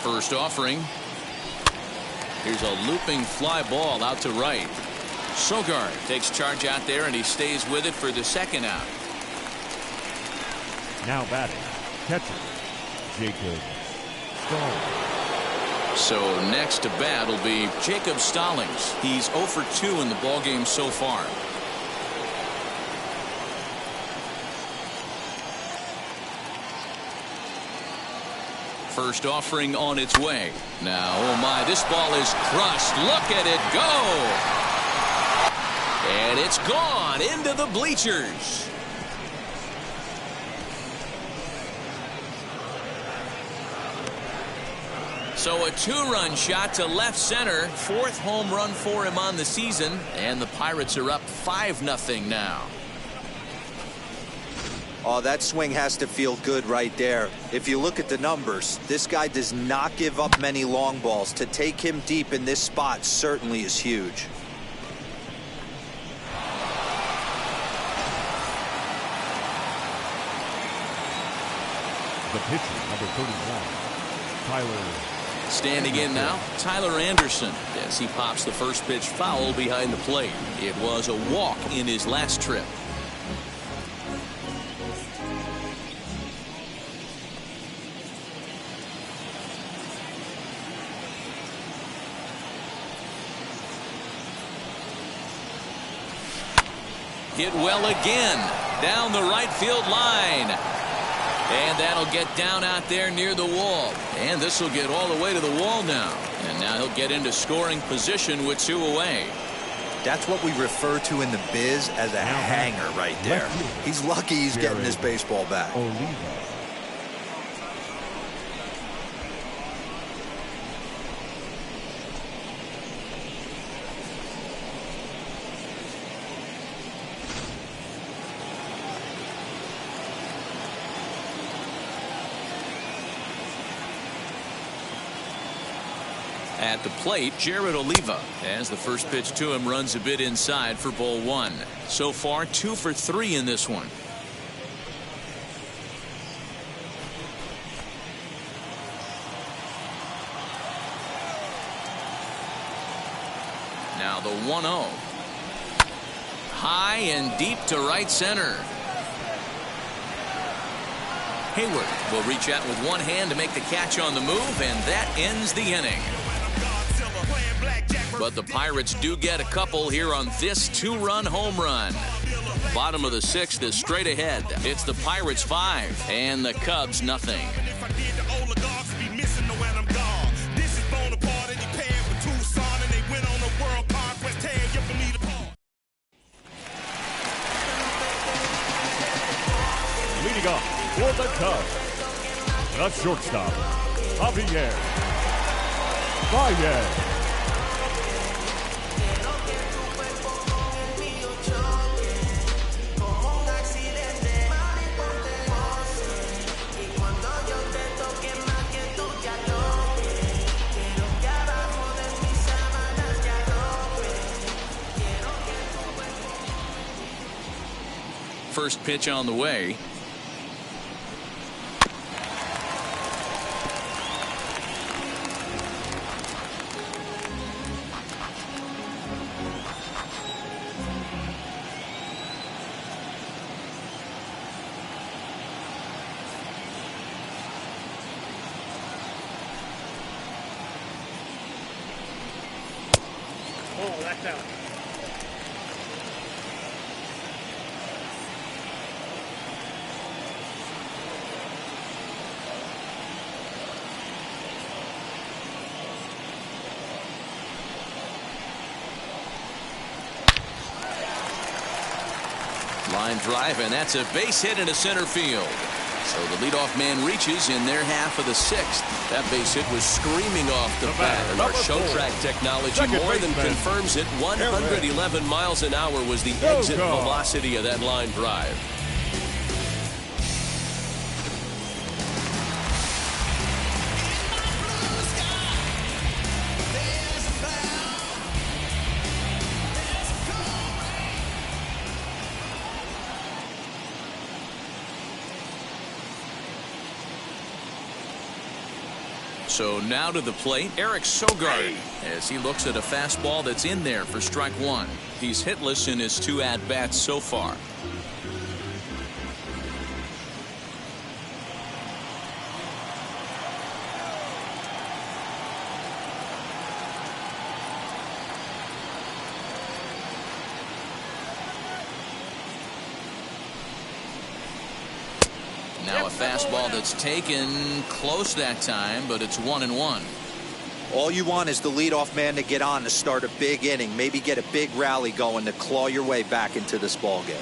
First offering. Here's a looping fly ball out to right. Sogard takes charge out there, and he stays with it for the second out. Now batting, catcher, Jacob Stallings. So next to bat will be Jacob Stallings. He's 0 for 2 in the ball game so far. First offering on its way. Now, oh my, this ball is crushed. Look at it go. And it's gone into the bleachers. So a 2-run shot to left center. 4th home run for him on the season. And the Pirates are up 5-0 now. Oh, that swing has to feel good right there. If you look at the numbers, this guy does not give up many long balls. To take him deep in this spot certainly is huge. The pitcher, number 31, Tyler. Standing in now, Tyler Anderson, as he pops the first pitch foul behind the plate. It was a walk in his last trip. Hit well again. Down the right field line. And that'll get down out there near the wall. And this will get all the way to the wall now. And now he'll get into scoring position with 2 away. That's what we refer to in the biz as a hanger right there. He's lucky he's getting his baseball back. At the plate, Jared Oliva, as the first pitch to him runs a bit inside for ball 1. So far 2 for 3 in this one. Now the 1-0. High and deep to right center. Hayward will reach out with one hand to make the catch on the move, and that ends the inning. But the Pirates do get a couple here on this 2-run home run. Bottom of the 6th is straight ahead. It's the Pirates 5 and the Cubs nothing. Leading up for the Cubs, the shortstop, Javier Baez. First pitch on the way. Oh, that's out. Line drive, and that's a base hit into center field. So the leadoff man reaches in their half of the 6th. That base hit was screaming off the bat, and our show track technology more than confirms it. 111 miles an hour was the exit velocity of that line drive. So now to the plate, Eric Sogard, as he looks at a fastball that's in there for strike 1. He's hitless in his 2 at-bats so far. Now a fastball that's taken close that time, but it's 1-1. All you want is the leadoff man to get on to start a big inning, maybe get a big rally going to claw your way back into this ball game.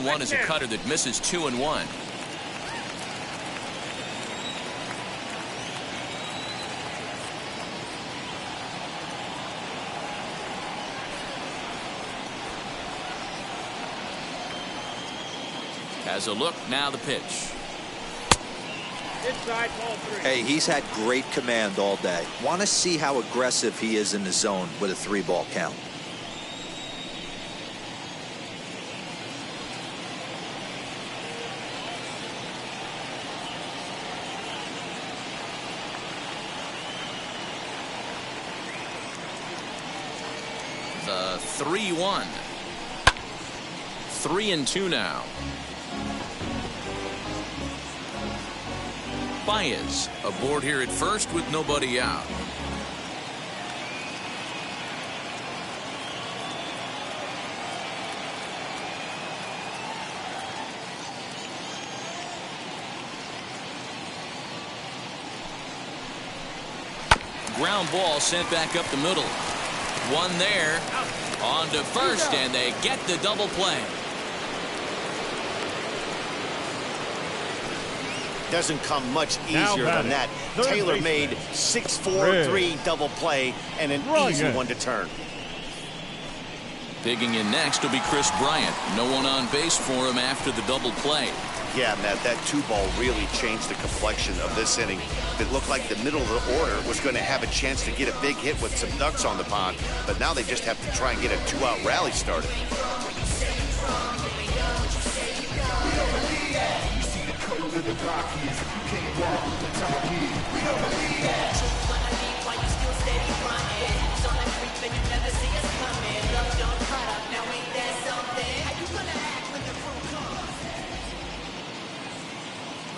One is a cutter that misses 2-1. Has a look, now the pitch. Inside ball 3. Hey, he's had great command all day. Want to see how aggressive he is in the zone with a 3-ball count. The 3-1. 3-2 now. Baez aboard here at first with nobody out. Ground ball sent back up the middle. One there. On to first, and they get the double play. Doesn't come much easier than that. Taylor made 6-4-3 double play and an easy one to turn. Digging in next will be Chris Bryant. No one on base for him after the double play. Yeah, Matt, that 2-ball really changed the complexion of this inning. It looked like the middle of the order was going to have a chance to get a big hit with some ducks on the pond, but now they just have to try and get a 2-out rally started.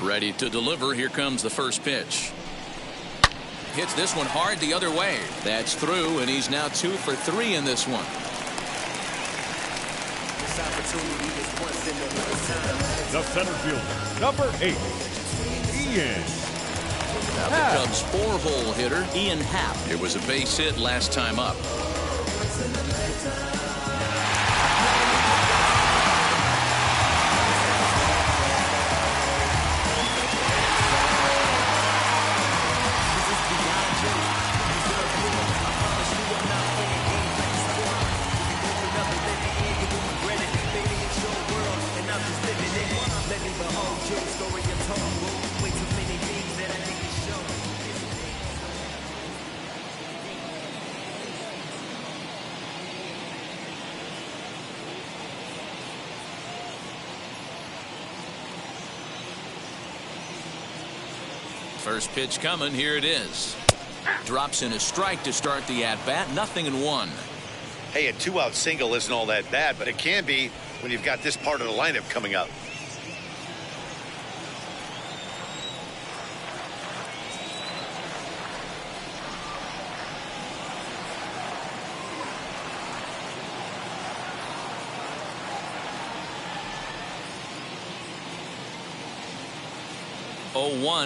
Ready to deliver. Here comes the first pitch. Hits this one hard the other way. That's through, and he's now 2 for 3 in this one. The center fielder, number 8, Ian. Now the Cubs' 4-hole hitter, Ian Happ. It was a base hit last time up. First pitch coming. Here it is. Drops in a strike to start the at-bat. 0-1. Hey, a 2-out single isn't all that bad, but it can be when you've got this part of the lineup coming up.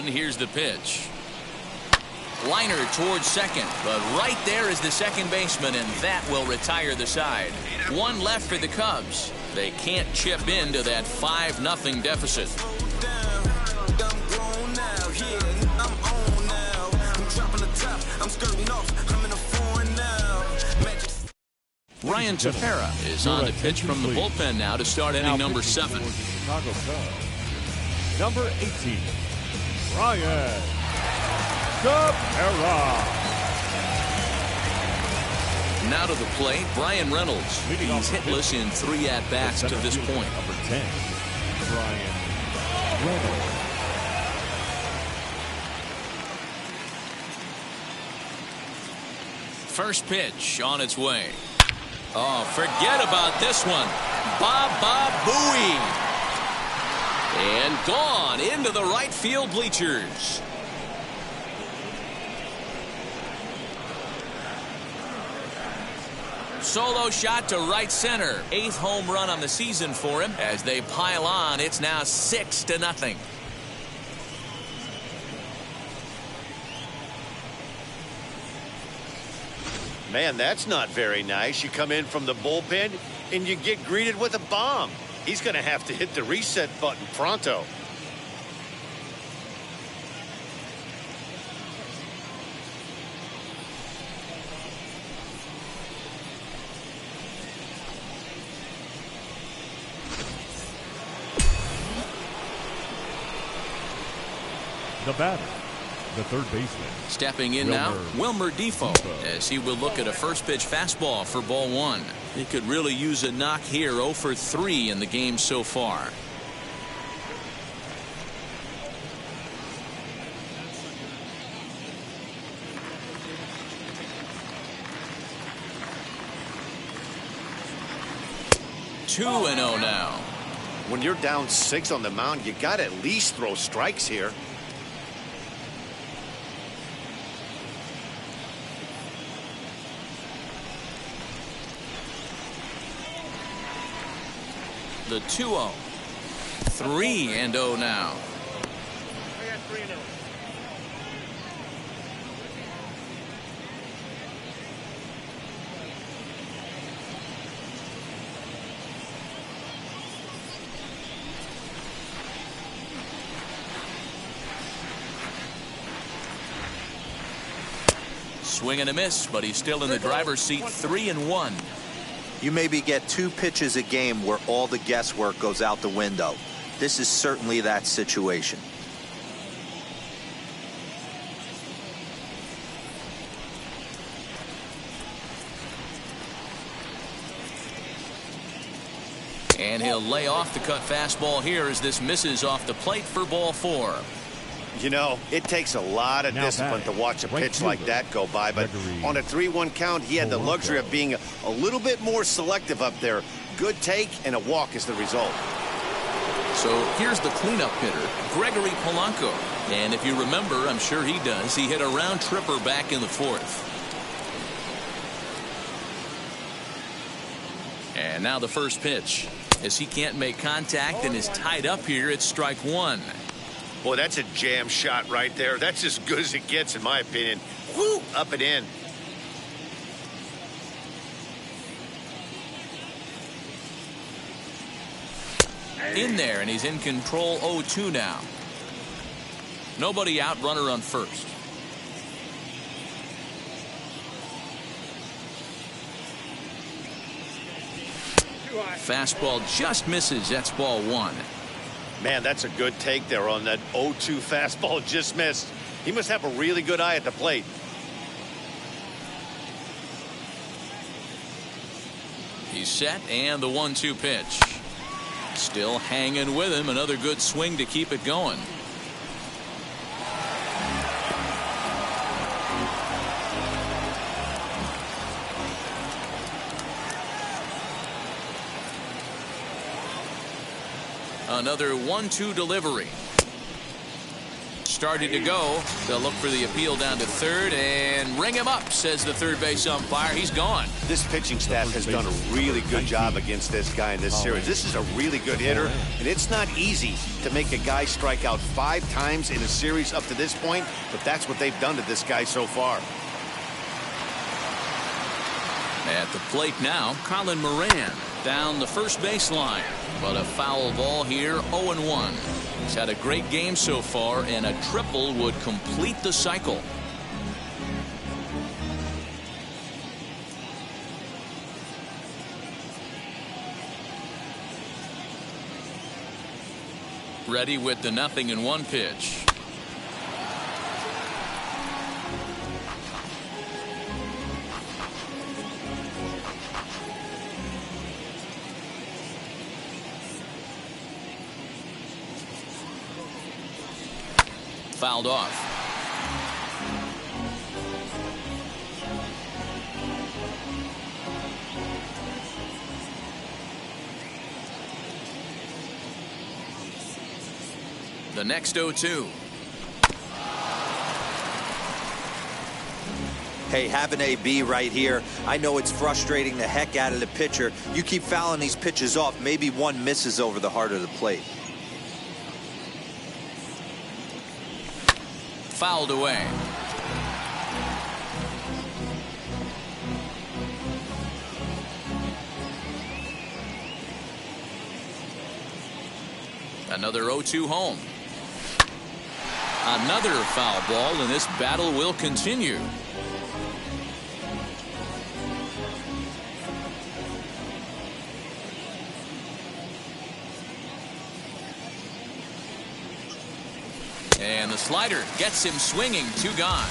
Here's the pitch. Liner towards second, but right there is the second baseman, and that will retire the side. 1 left for the Cubs. They can't chip into that 5-0 deficit. Ryan Tepera is on to pitch from the bullpen now to start inning number 7. Number 18, Ryan Tepera. Now to the plate, Brian Reynolds. He's hitless in 3 at-bats to this point. Number 10, Brian Reynolds. First pitch on its way. Oh, forget about this one. Baba Booey. And gone into the right field bleachers. Solo shot to right center. 8th home run on the season for him. As they pile on, it's now 6-0. Man, that's not very nice. You come in from the bullpen and you get greeted with a bomb. He's going to have to hit the reset button pronto. The batter, the third baseman. Stepping in now, Wilmer Difo, as he will look at a first pitch fastball for ball 1. He could really use a knock here. 0 for 3 in the game so far. 2-0 now. When you're down 6 on the mound, you got to at least throw strikes here. The 2-0. 3-0 now. Swing and a miss, but he's still in the driver's seat. 3-1. You maybe get 2 pitches a game where all the guesswork goes out the window. This is certainly that situation. And he'll lay off the cut fastball here as this misses off the plate for ball 4. You know, it takes a lot of discipline to watch a pitch like that go by, but on a 3-1 count, he had the luxury of being a little bit more selective up there. Good take, and a walk is the result. So here's the cleanup hitter, Gregory Polanco. And if you remember, I'm sure he does, he hit a round tripper back in the 4th. And now the first pitch. As he can't make contact and is tied up here, it's strike 1. Boy, that's a jam shot right there. That's as good as it gets, in my opinion. Woo! Up and in. In there, and he's in control. 0-2 now. Nobody out, runner on first. Fastball just misses. That's ball 1. Man, that's a good take there on that 0-2 fastball just missed. He must have a really good eye at the plate. He's set, and the 1-2 pitch. Still hanging with him. Another good swing to keep it going. Another 1-2 delivery. Started to go. They'll look for the appeal down to third and ring him up, says the third base umpire. He's gone. This pitching staff has done a really good job against this guy in this series. This is a really good hitter, and it's not easy to make a guy strike out 5 times in a series up to this point, but that's what they've done to this guy so far. At the plate now, Colin Moran down the first baseline. But a foul ball here, 0-1. He's had a great game so far, and a triple would complete the cycle. Ready with the 0-1 pitch. Fouled off. The next 0-2. Hey, have an AB right here. I know it's frustrating the heck out of the pitcher. You keep fouling these pitches off, maybe one misses over the heart of the plate. Fouled away. Another 0-2 home. Another foul ball, and this battle will continue. And the slider gets him swinging. 2 gone.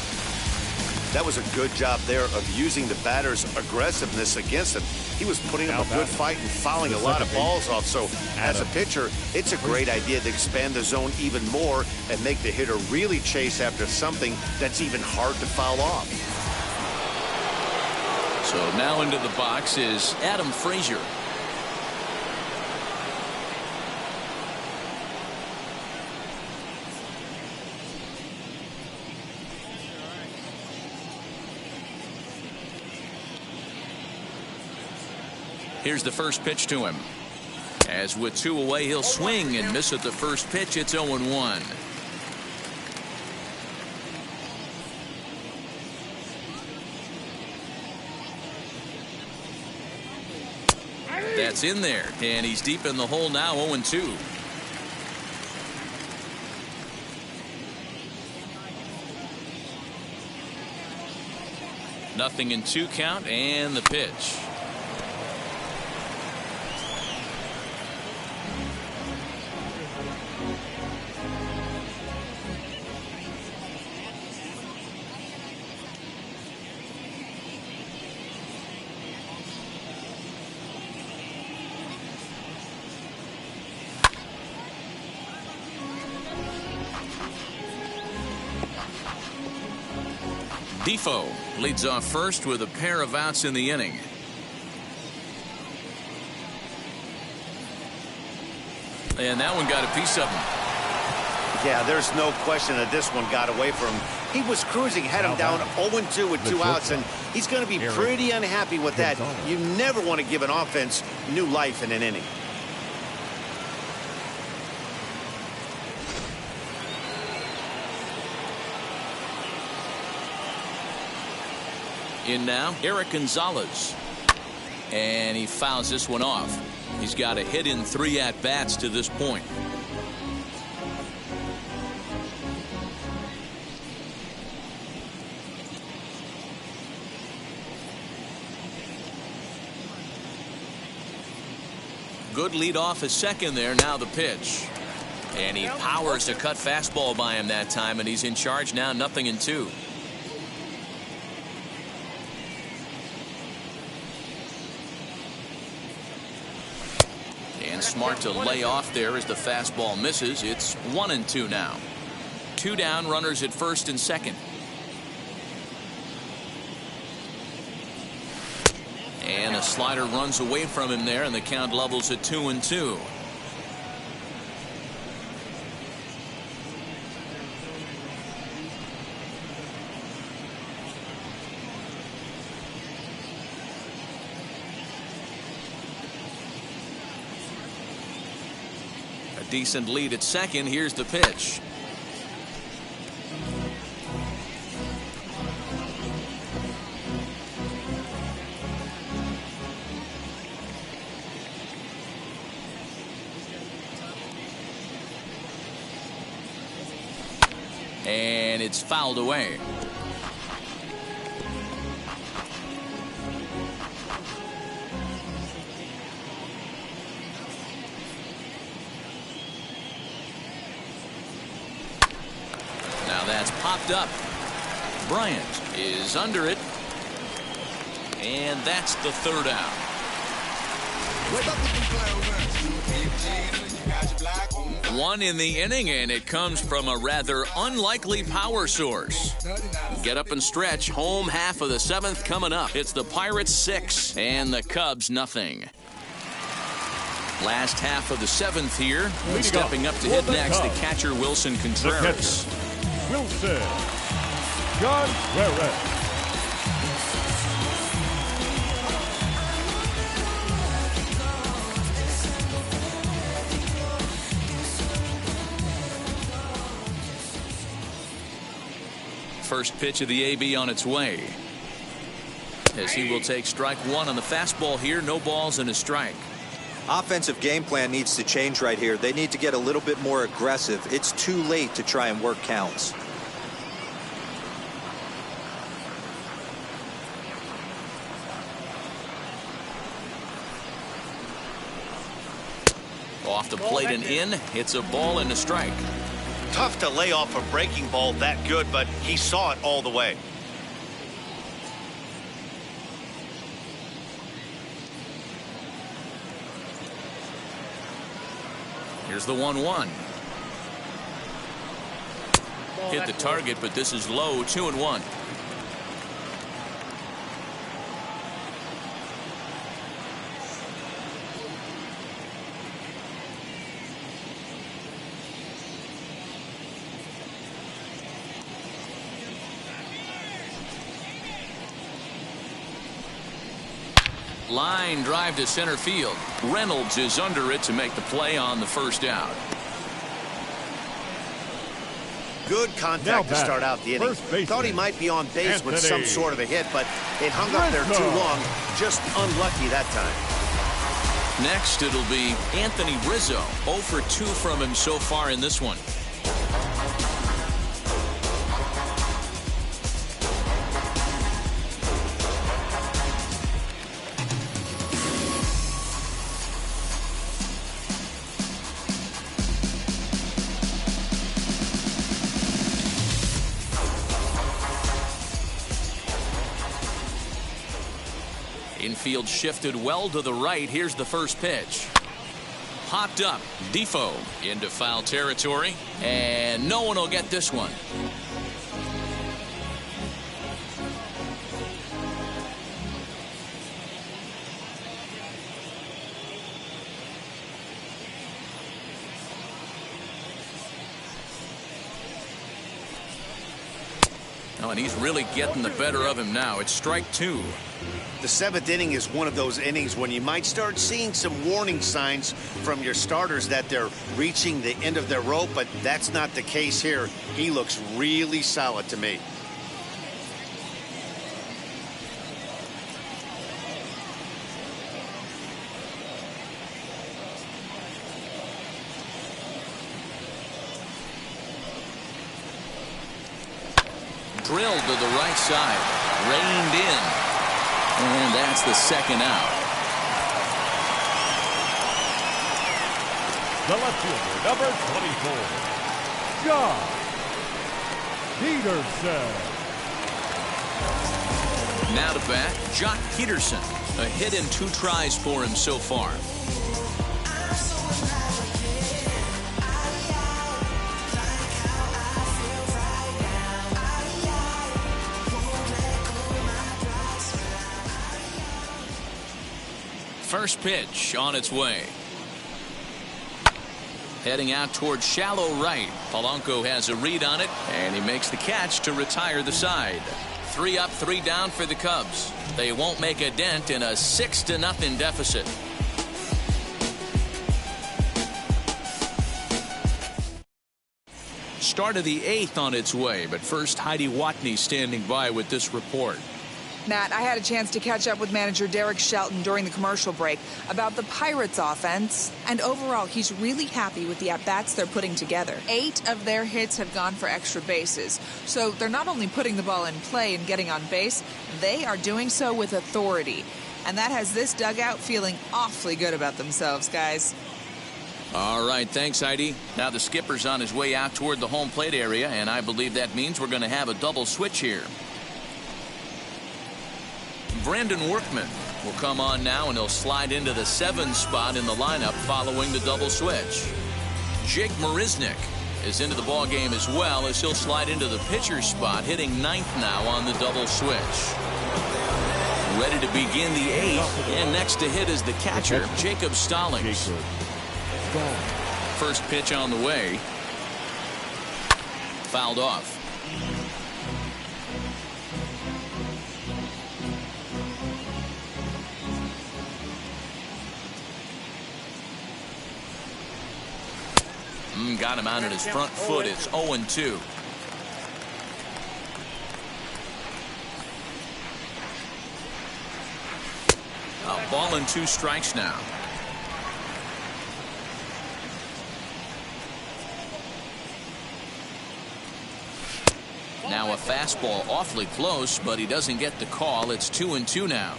That was a good job there of using the batter's aggressiveness against him. He was putting up a good fight and fouling a lot of balls off. So as a pitcher, it's a great idea to expand the zone even more and make the hitter really chase after something that's even hard to foul off. So now into the box is Adam Frazier. Here's the first pitch to him. As with 2 away, he'll swing and miss at the first pitch. It's 0-1. That's in there, and he's deep in the hole now, 0-2. Nothing in 2 count, and the pitch. Defoe leads off first with a pair of outs in the inning. And that one got a piece of him. Yeah, there's no question that this one got away from him. He was cruising, had him down 0-2 with 2 outs, and he's going to be pretty unhappy with that. You never want to give an offense new life in an inning. In now, Eric Gonzalez. And he fouls this one off. He's got a hit in 3 at-bats to this point. Good lead off his second there. Now the pitch. And he powers a cut fastball by him that time, and he's in charge now, 0-2. Smart to lay off there as the fastball misses. It's 1-2 now. 2 down, runners at first and second. And a slider runs away from him there, and the count levels at 2-2. Decent lead at second. Here's the pitch. And it's fouled away. That's popped up. Bryant is under it. And that's the 3rd out. 1 in the inning, and it comes from a rather unlikely power source. Get up and stretch. Home half of the 7th coming up. It's the Pirates 6 and the Cubs nothing. Last half of the 7th here. Stepping up to hit next, the catcher Wilson Contreras. Wilson Contreras. First pitch of the AB on its way. As he will take strike 1 on the fastball here. No balls and a strike. Offensive game plan needs to change right here. They need to get a little bit more aggressive. It's too late to try and work counts. Off the plate and in. It's a ball and a strike. Tough to lay off a breaking ball that good, but he saw it all the way. Here's the 1-1. Hit the target, but this is low. 2-1. Line drive to center field. Reynolds is under it to make the play on the first out. Good contact to start out the inning. Thought he might be on base with some sort of a hit, but it hung up there too long. Just unlucky that time. Next, it'll be Anthony Rizzo. 0 for 2 from him so far in this one. Infield shifted well to the right. Here's the first pitch. Popped up. Defoe into foul territory. And no one will get this one. Oh, and he's really getting the better of him now. It's strike 2. The 7th inning is one of those innings when you might start seeing some warning signs from your starters that they're reaching the end of their rope, but that's not the case here. He looks really solid to me. Drilled to the right side. Reined in. And that's the second out. The left fielder, number 24, Josh Peterson. Now to bat, Jock Peterson. A hit in 2 tries for him so far. First pitch on its way. Heading out towards shallow right. Polanco has a read on it, and he makes the catch to retire the side. 3 up, 3 down for the Cubs. They won't make a dent in a 6-0 deficit. Start of the 8th on its way, but first Heidi Watney standing by with this report. Matt, I had a chance to catch up with manager Derek Shelton during the commercial break about the Pirates offense, and overall he's really happy with the at-bats they're putting together. 8 of their hits have gone for extra bases, so they're not only putting the ball in play and getting on base, they are doing so with authority, and that has this dugout feeling awfully good about themselves, guys. All right, thanks, Heidi. Now the skipper's on his way out toward the home plate area, and I believe that means we're going to have a double switch here. Brandon Workman will come on now, and he'll slide into the 7 spot in the lineup following the double switch. Jake Marisnick is into the ball game as well, as he'll slide into the pitcher spot, hitting 9th now on the double switch. Ready to begin the 8th, and next to hit is the catcher, Jacob Stallings. First pitch on the way. Fouled off. Got him out at his front foot. It's 0-2. A ball and 2 strikes now. Now a fastball awfully close, but he doesn't get the call. It's 2-2 now.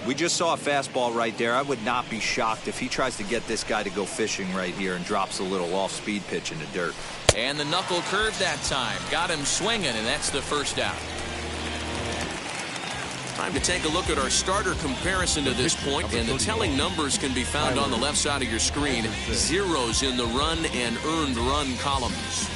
We just saw a fastball right there. I would not be shocked if he tries to get this guy to go fishing right here and drops a little off-speed pitch in the dirt. And the knuckle curve that time. Got him swinging, and that's the first out. Time to take a look at our starter comparison to this point, and the telling numbers can be found on the left side of your screen. 0s in the run and earned run columns.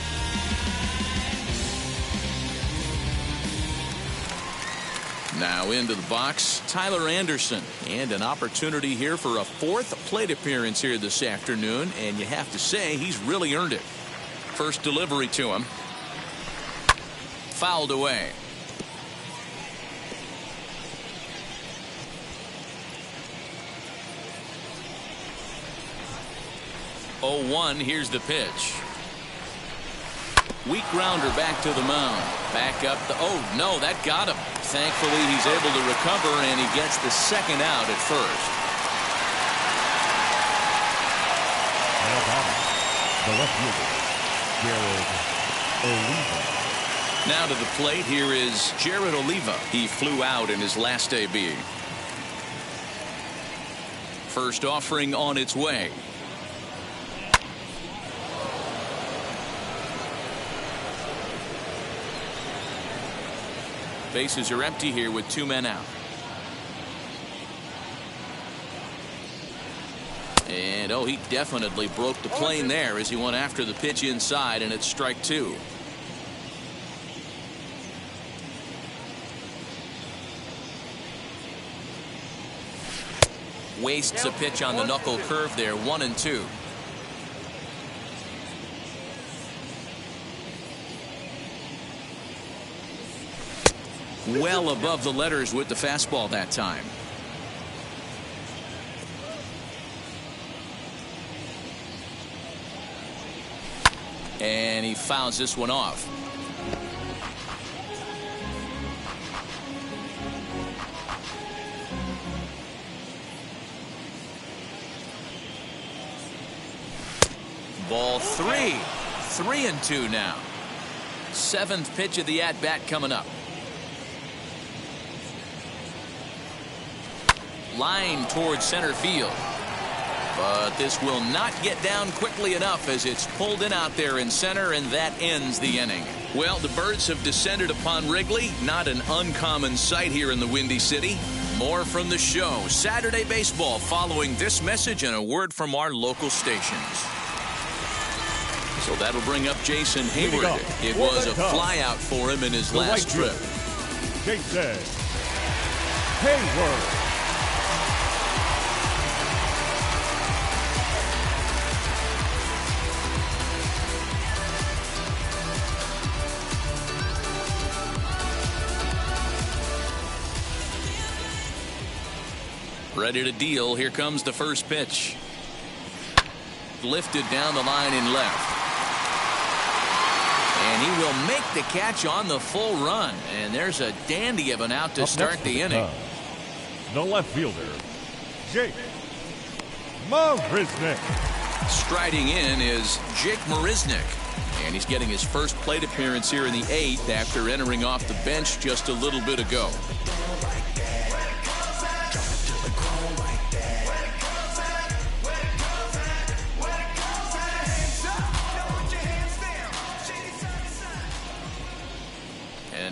Now into the box, Tyler Anderson, and an opportunity here for a 4th plate appearance here this afternoon, and you have to say he's really earned it. First delivery to him. Fouled away. 0-1. Here's the pitch. Weak grounder back to the mound. Back up the... Oh, no, that got him. Thankfully, he's able to recover, and he gets the second out at first. Now batting, the left fielder, Jared Oliva. Now to the plate, here is Jared Oliva. He flew out in his last AB. First offering on its way. Bases are empty here with 2 men out. And oh, he definitely broke the plane there as he went after the pitch inside, and it's strike 2. Wastes a pitch on the knuckle curve there. 1-2. Well above the letters with the fastball that time. And he fouls this one off. Ball 3. 3-2 now. 7th pitch of the at-bat coming up. Line towards center field. But this will not get down quickly enough as it's pulled in out there in center, and that ends the inning. Well, the Birds have descended upon Wrigley. Not an uncommon sight here in the Windy City. More from the show. Saturday Baseball following this message and a word from our local stations. So that'll bring up Jason Hayward. It was a flyout for him in his last trip. Jason Hayward. Ready to deal. Here comes the first pitch. Lifted down the line in left. And he will make the catch on the full run. And there's a dandy of an out to start the inning. The left fielder, Jake Marisnick. Striding in is Jake Marisnick. And he's getting his first plate appearance here in the 8th after entering off the bench just a little bit ago.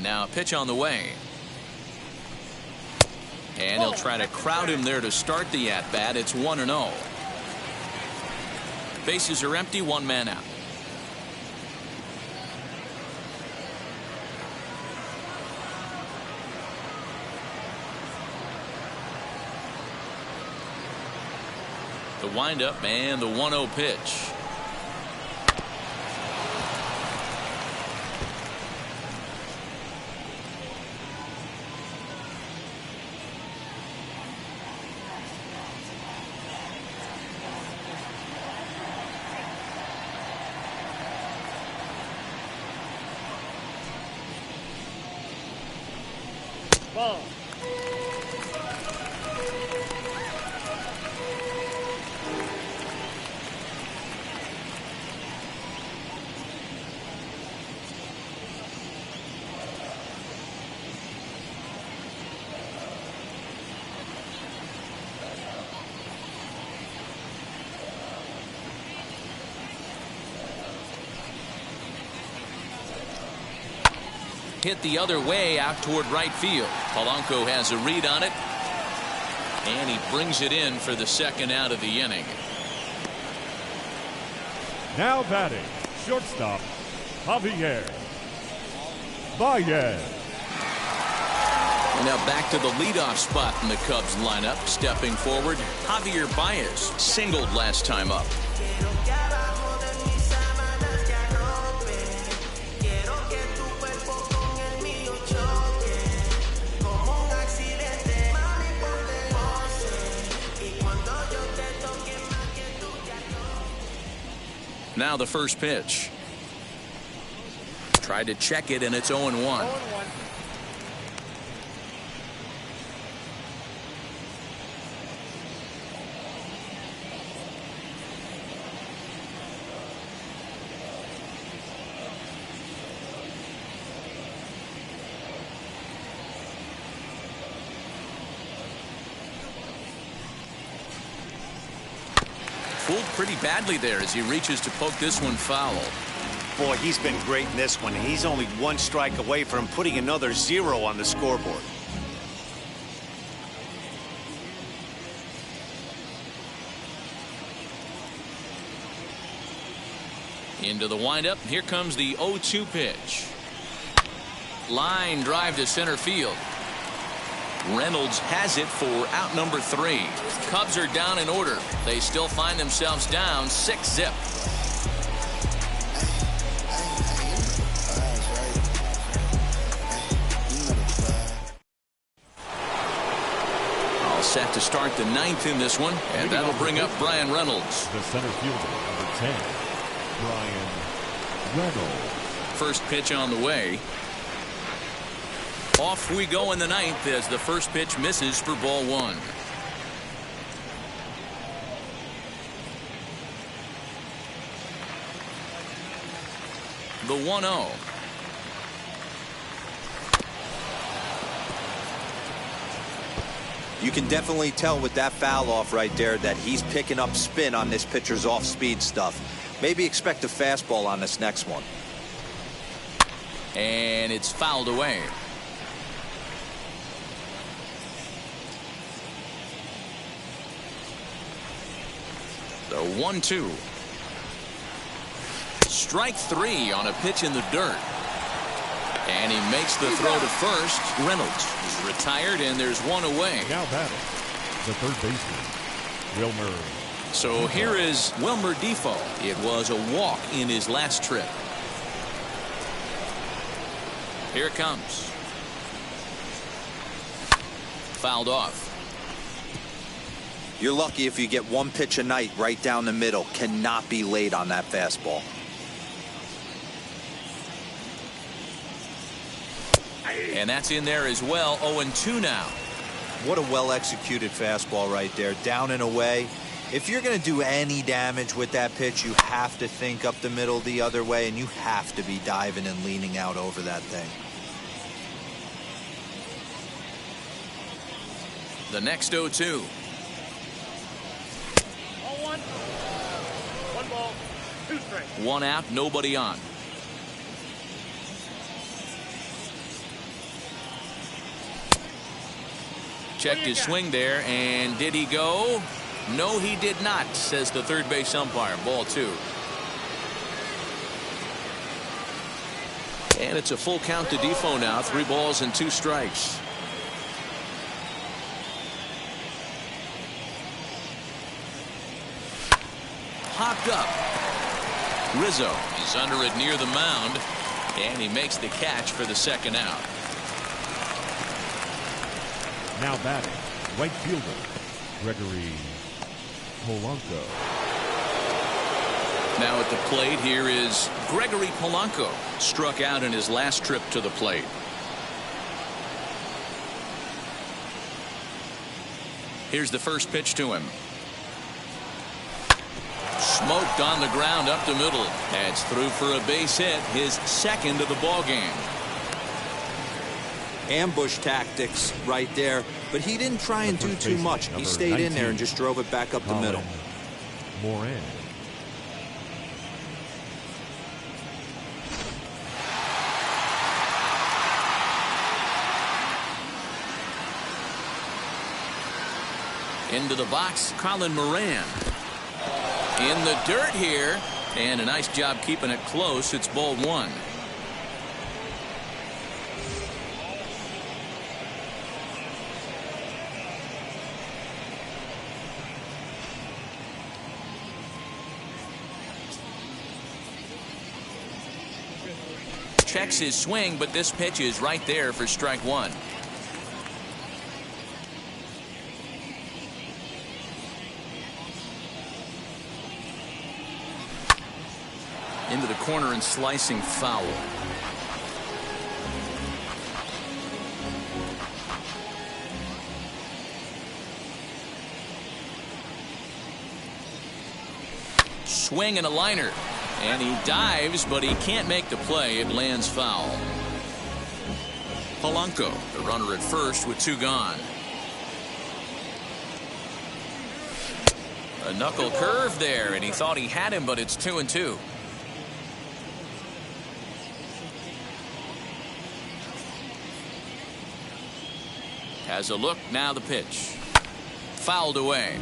Now a pitch on the way. And he'll try to crowd him there to start the at-bat. It's 1-0. Bases are empty, 1 man out. The windup and the 1-0 pitch. Ball. Hit the other way out toward right field. Polanco has a read on it, and he brings it in for the second out of the inning. Now batting, shortstop, Javier Baez. And now back to the leadoff spot in the Cubs lineup. Stepping forward, Javier Baez singled last time up. Now the first pitch. Tried to check it, and it's 0-1. Fooled pretty badly there as he reaches to poke this one foul. Boy, he's been great in this one. He's only one strike away from putting another 0 on the scoreboard. Into the windup. Here comes the 0-2 pitch. Line drive to center field. Reynolds has it for out number 3. Cubs are down in order. They still find themselves down 6-zip. All set to start the 9th in this one, and that'll bring up Bryan Reynolds. The center fielder, number 10, Bryan Reynolds. First pitch on the way. Off we go in the 9th as the first pitch misses for ball 1. The 1-0. You can definitely tell with that foul off right there that he's picking up spin on this pitcher's off-speed stuff. Maybe expect a fastball on this next one. And it's fouled away. The 1-2. Strike 3 on a pitch in the dirt. And he makes the throw to first. Reynolds is retired, and there's one away. Now batting, the third baseman, Wilmer. So here is Wilmer Difo. It was a walk in his last trip. Here it comes. Fouled off. You're lucky if you get one pitch a night right down the middle. Cannot be late on that fastball. And that's in there as well. 0-2 now. What a well-executed fastball right there. Down and away. If you're going to do any damage with that pitch, you have to think up the middle the other way, and you have to be diving and leaning out over that thing. The next 0-2. 0-1. 1 ball, 2 strikes. 1 out, nobody on. Checked his swing there, and did he go? No, he did not, says the third base umpire. Ball 2. And it's a full count to Difo now. 3 balls and 2 strikes. Hopped up. Rizzo is under it near the mound, and he makes the catch for the second out. Now batting, right fielder, Gregory Polanco. Now at the plate here is Gregory Polanco. Struck out in his last trip to the plate. Here's the first pitch to him. Smoked on the ground up the middle. That's through for a base hit, his second of the ball game. Ambush tactics right there, but he didn't try and do too much. He stayed in there and just drove it back up the middle. Moran. Into the box, Colin Moran. In the dirt here, and a nice job keeping it close. It's ball 1. Checks his swing, but this pitch is right there for strike 1. Into the corner and slicing foul. Swing and a liner. And he dives, but he can't make the play. It lands foul. Polanco, the runner at first with 2 gone. A knuckle curve there, and he thought he had him, but it's 2-2. Has a look, now the pitch. Fouled away.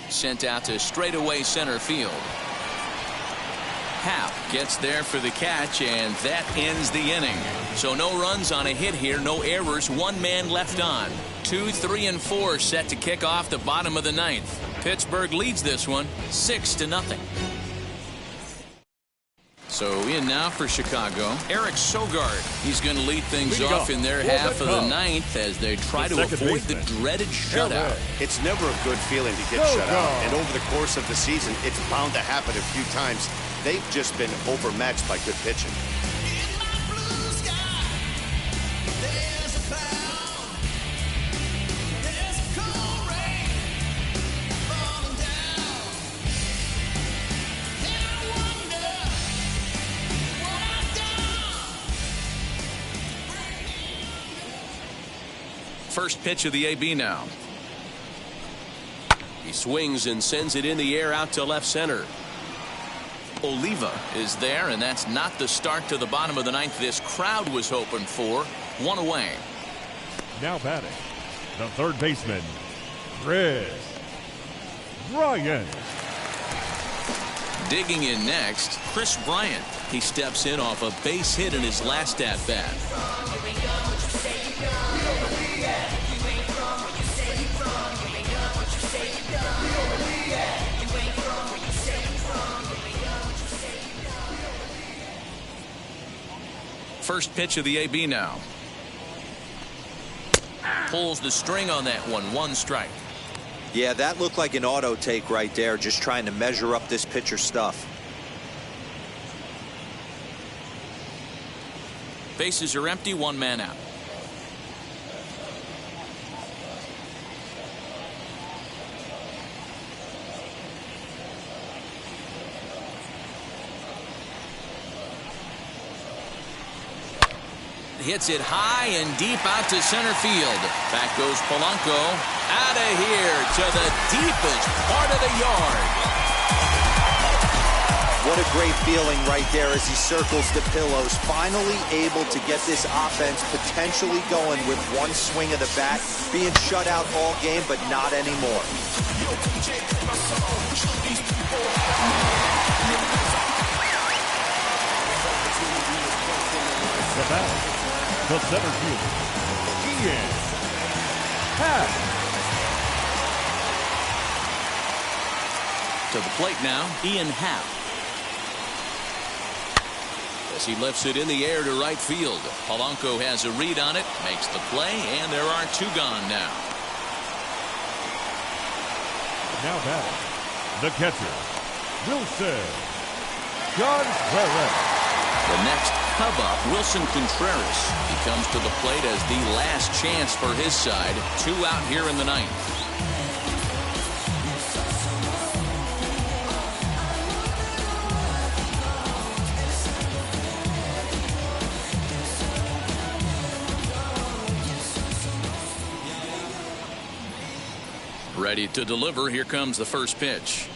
Sent out to straightaway center field. Happ gets there for the catch, and that ends the inning. So no runs on a hit here, no errors, 1 man left on. 2, 3, and 4 set to kick off the bottom of the 9th. Pittsburgh leads this one 6-0. So in now for Chicago, Eric Sogard. He's going to lead things off in their half of the 9th as they try to avoid the dreaded shutout. It's never a good feeling to get shut out, and over the course of the season, it's bound to happen a few times. They've just been overmatched by good pitching. First pitch of the AB now. He swings and sends it in the air out to left center. Oliva is there, and that's not the start to the bottom of the 9th this crowd was hoping for. 1 away. Now batting, the third baseman, Kris Bryant. Digging in next, Kris Bryant. He steps in off a base hit in his last at bat. First pitch of the AB now. Pulls the string on that one. 1 strike. Yeah, that looked like an auto take right there, just trying to measure up this pitcher stuff. Bases are empty, 1 man out. Hits it high and deep out to center field. Back goes Polanco. Out of here to the deepest part of the yard. What a great feeling right there as he circles the pillows. Finally able to get this offense potentially going with 1 swing of the bat. Being shut out all game, but not anymore. The bat. The center fielder, Ian Happ. To the plate now, Ian Happ. As he lifts it in the air to right field. Polanco has a read on it, makes the play, and there are 2 gone now. Now batting, the catcher, Willson Contreras. The next Cub-up, Willson Contreras. He comes to the plate as the last chance for his side. 2 out here in the 9th. Ready to deliver. Here comes the first pitch.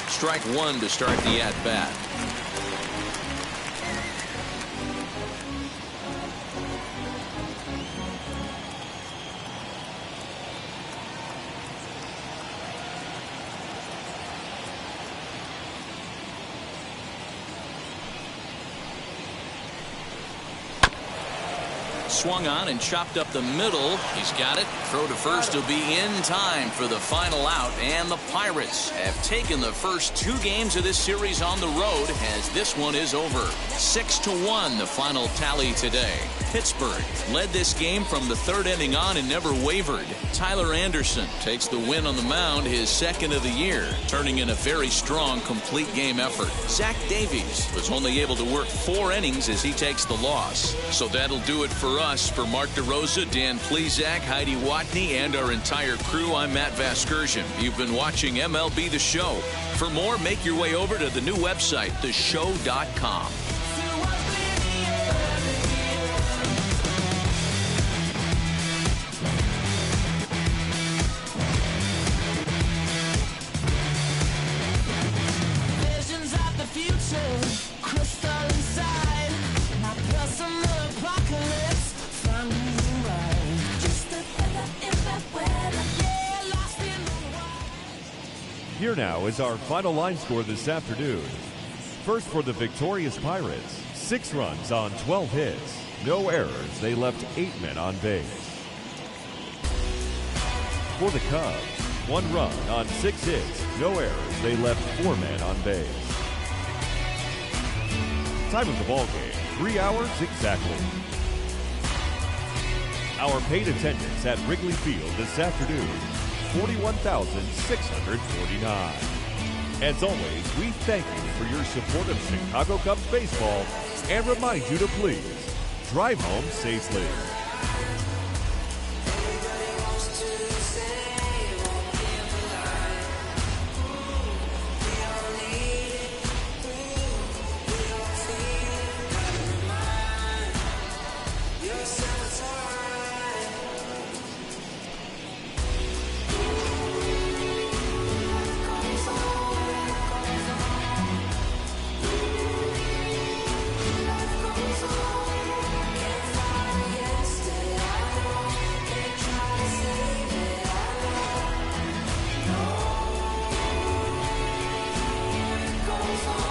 Strike 1 to start the at-bat. Swung on and chopped up the middle. He's got it. Throw to first will be in time for the final out. And the Pirates have taken the first 2 games of this series on the road as this one is over. 6-1 the final tally today. Pittsburgh led this game from the 3rd inning on and never wavered. Tyler Anderson takes the win on the mound, his 2nd of the year, turning in a very strong complete game effort. Zach Davies was only able to work 4 innings as he takes the loss. So that'll do it for us. For Mark DeRosa, Dan Plesac, Heidi Watney, and our entire crew, I'm Matt Vasgersian. You've been watching MLB The Show. For more, make your way over to the new website, theshow.com. Here now is our final line score this afternoon. First for the victorious Pirates, 6 runs on 12 hits. No errors, they left 8 men on base. For the Cubs, 1 run on 6 hits. No errors, they left 4 men on base. Time of the ball game, 3 hours exactly. Our paid attendance at Wrigley Field this afternoon, 41,649. As always, we thank you for your support of Chicago Cubs baseball and remind you to please drive home safely. Goes on.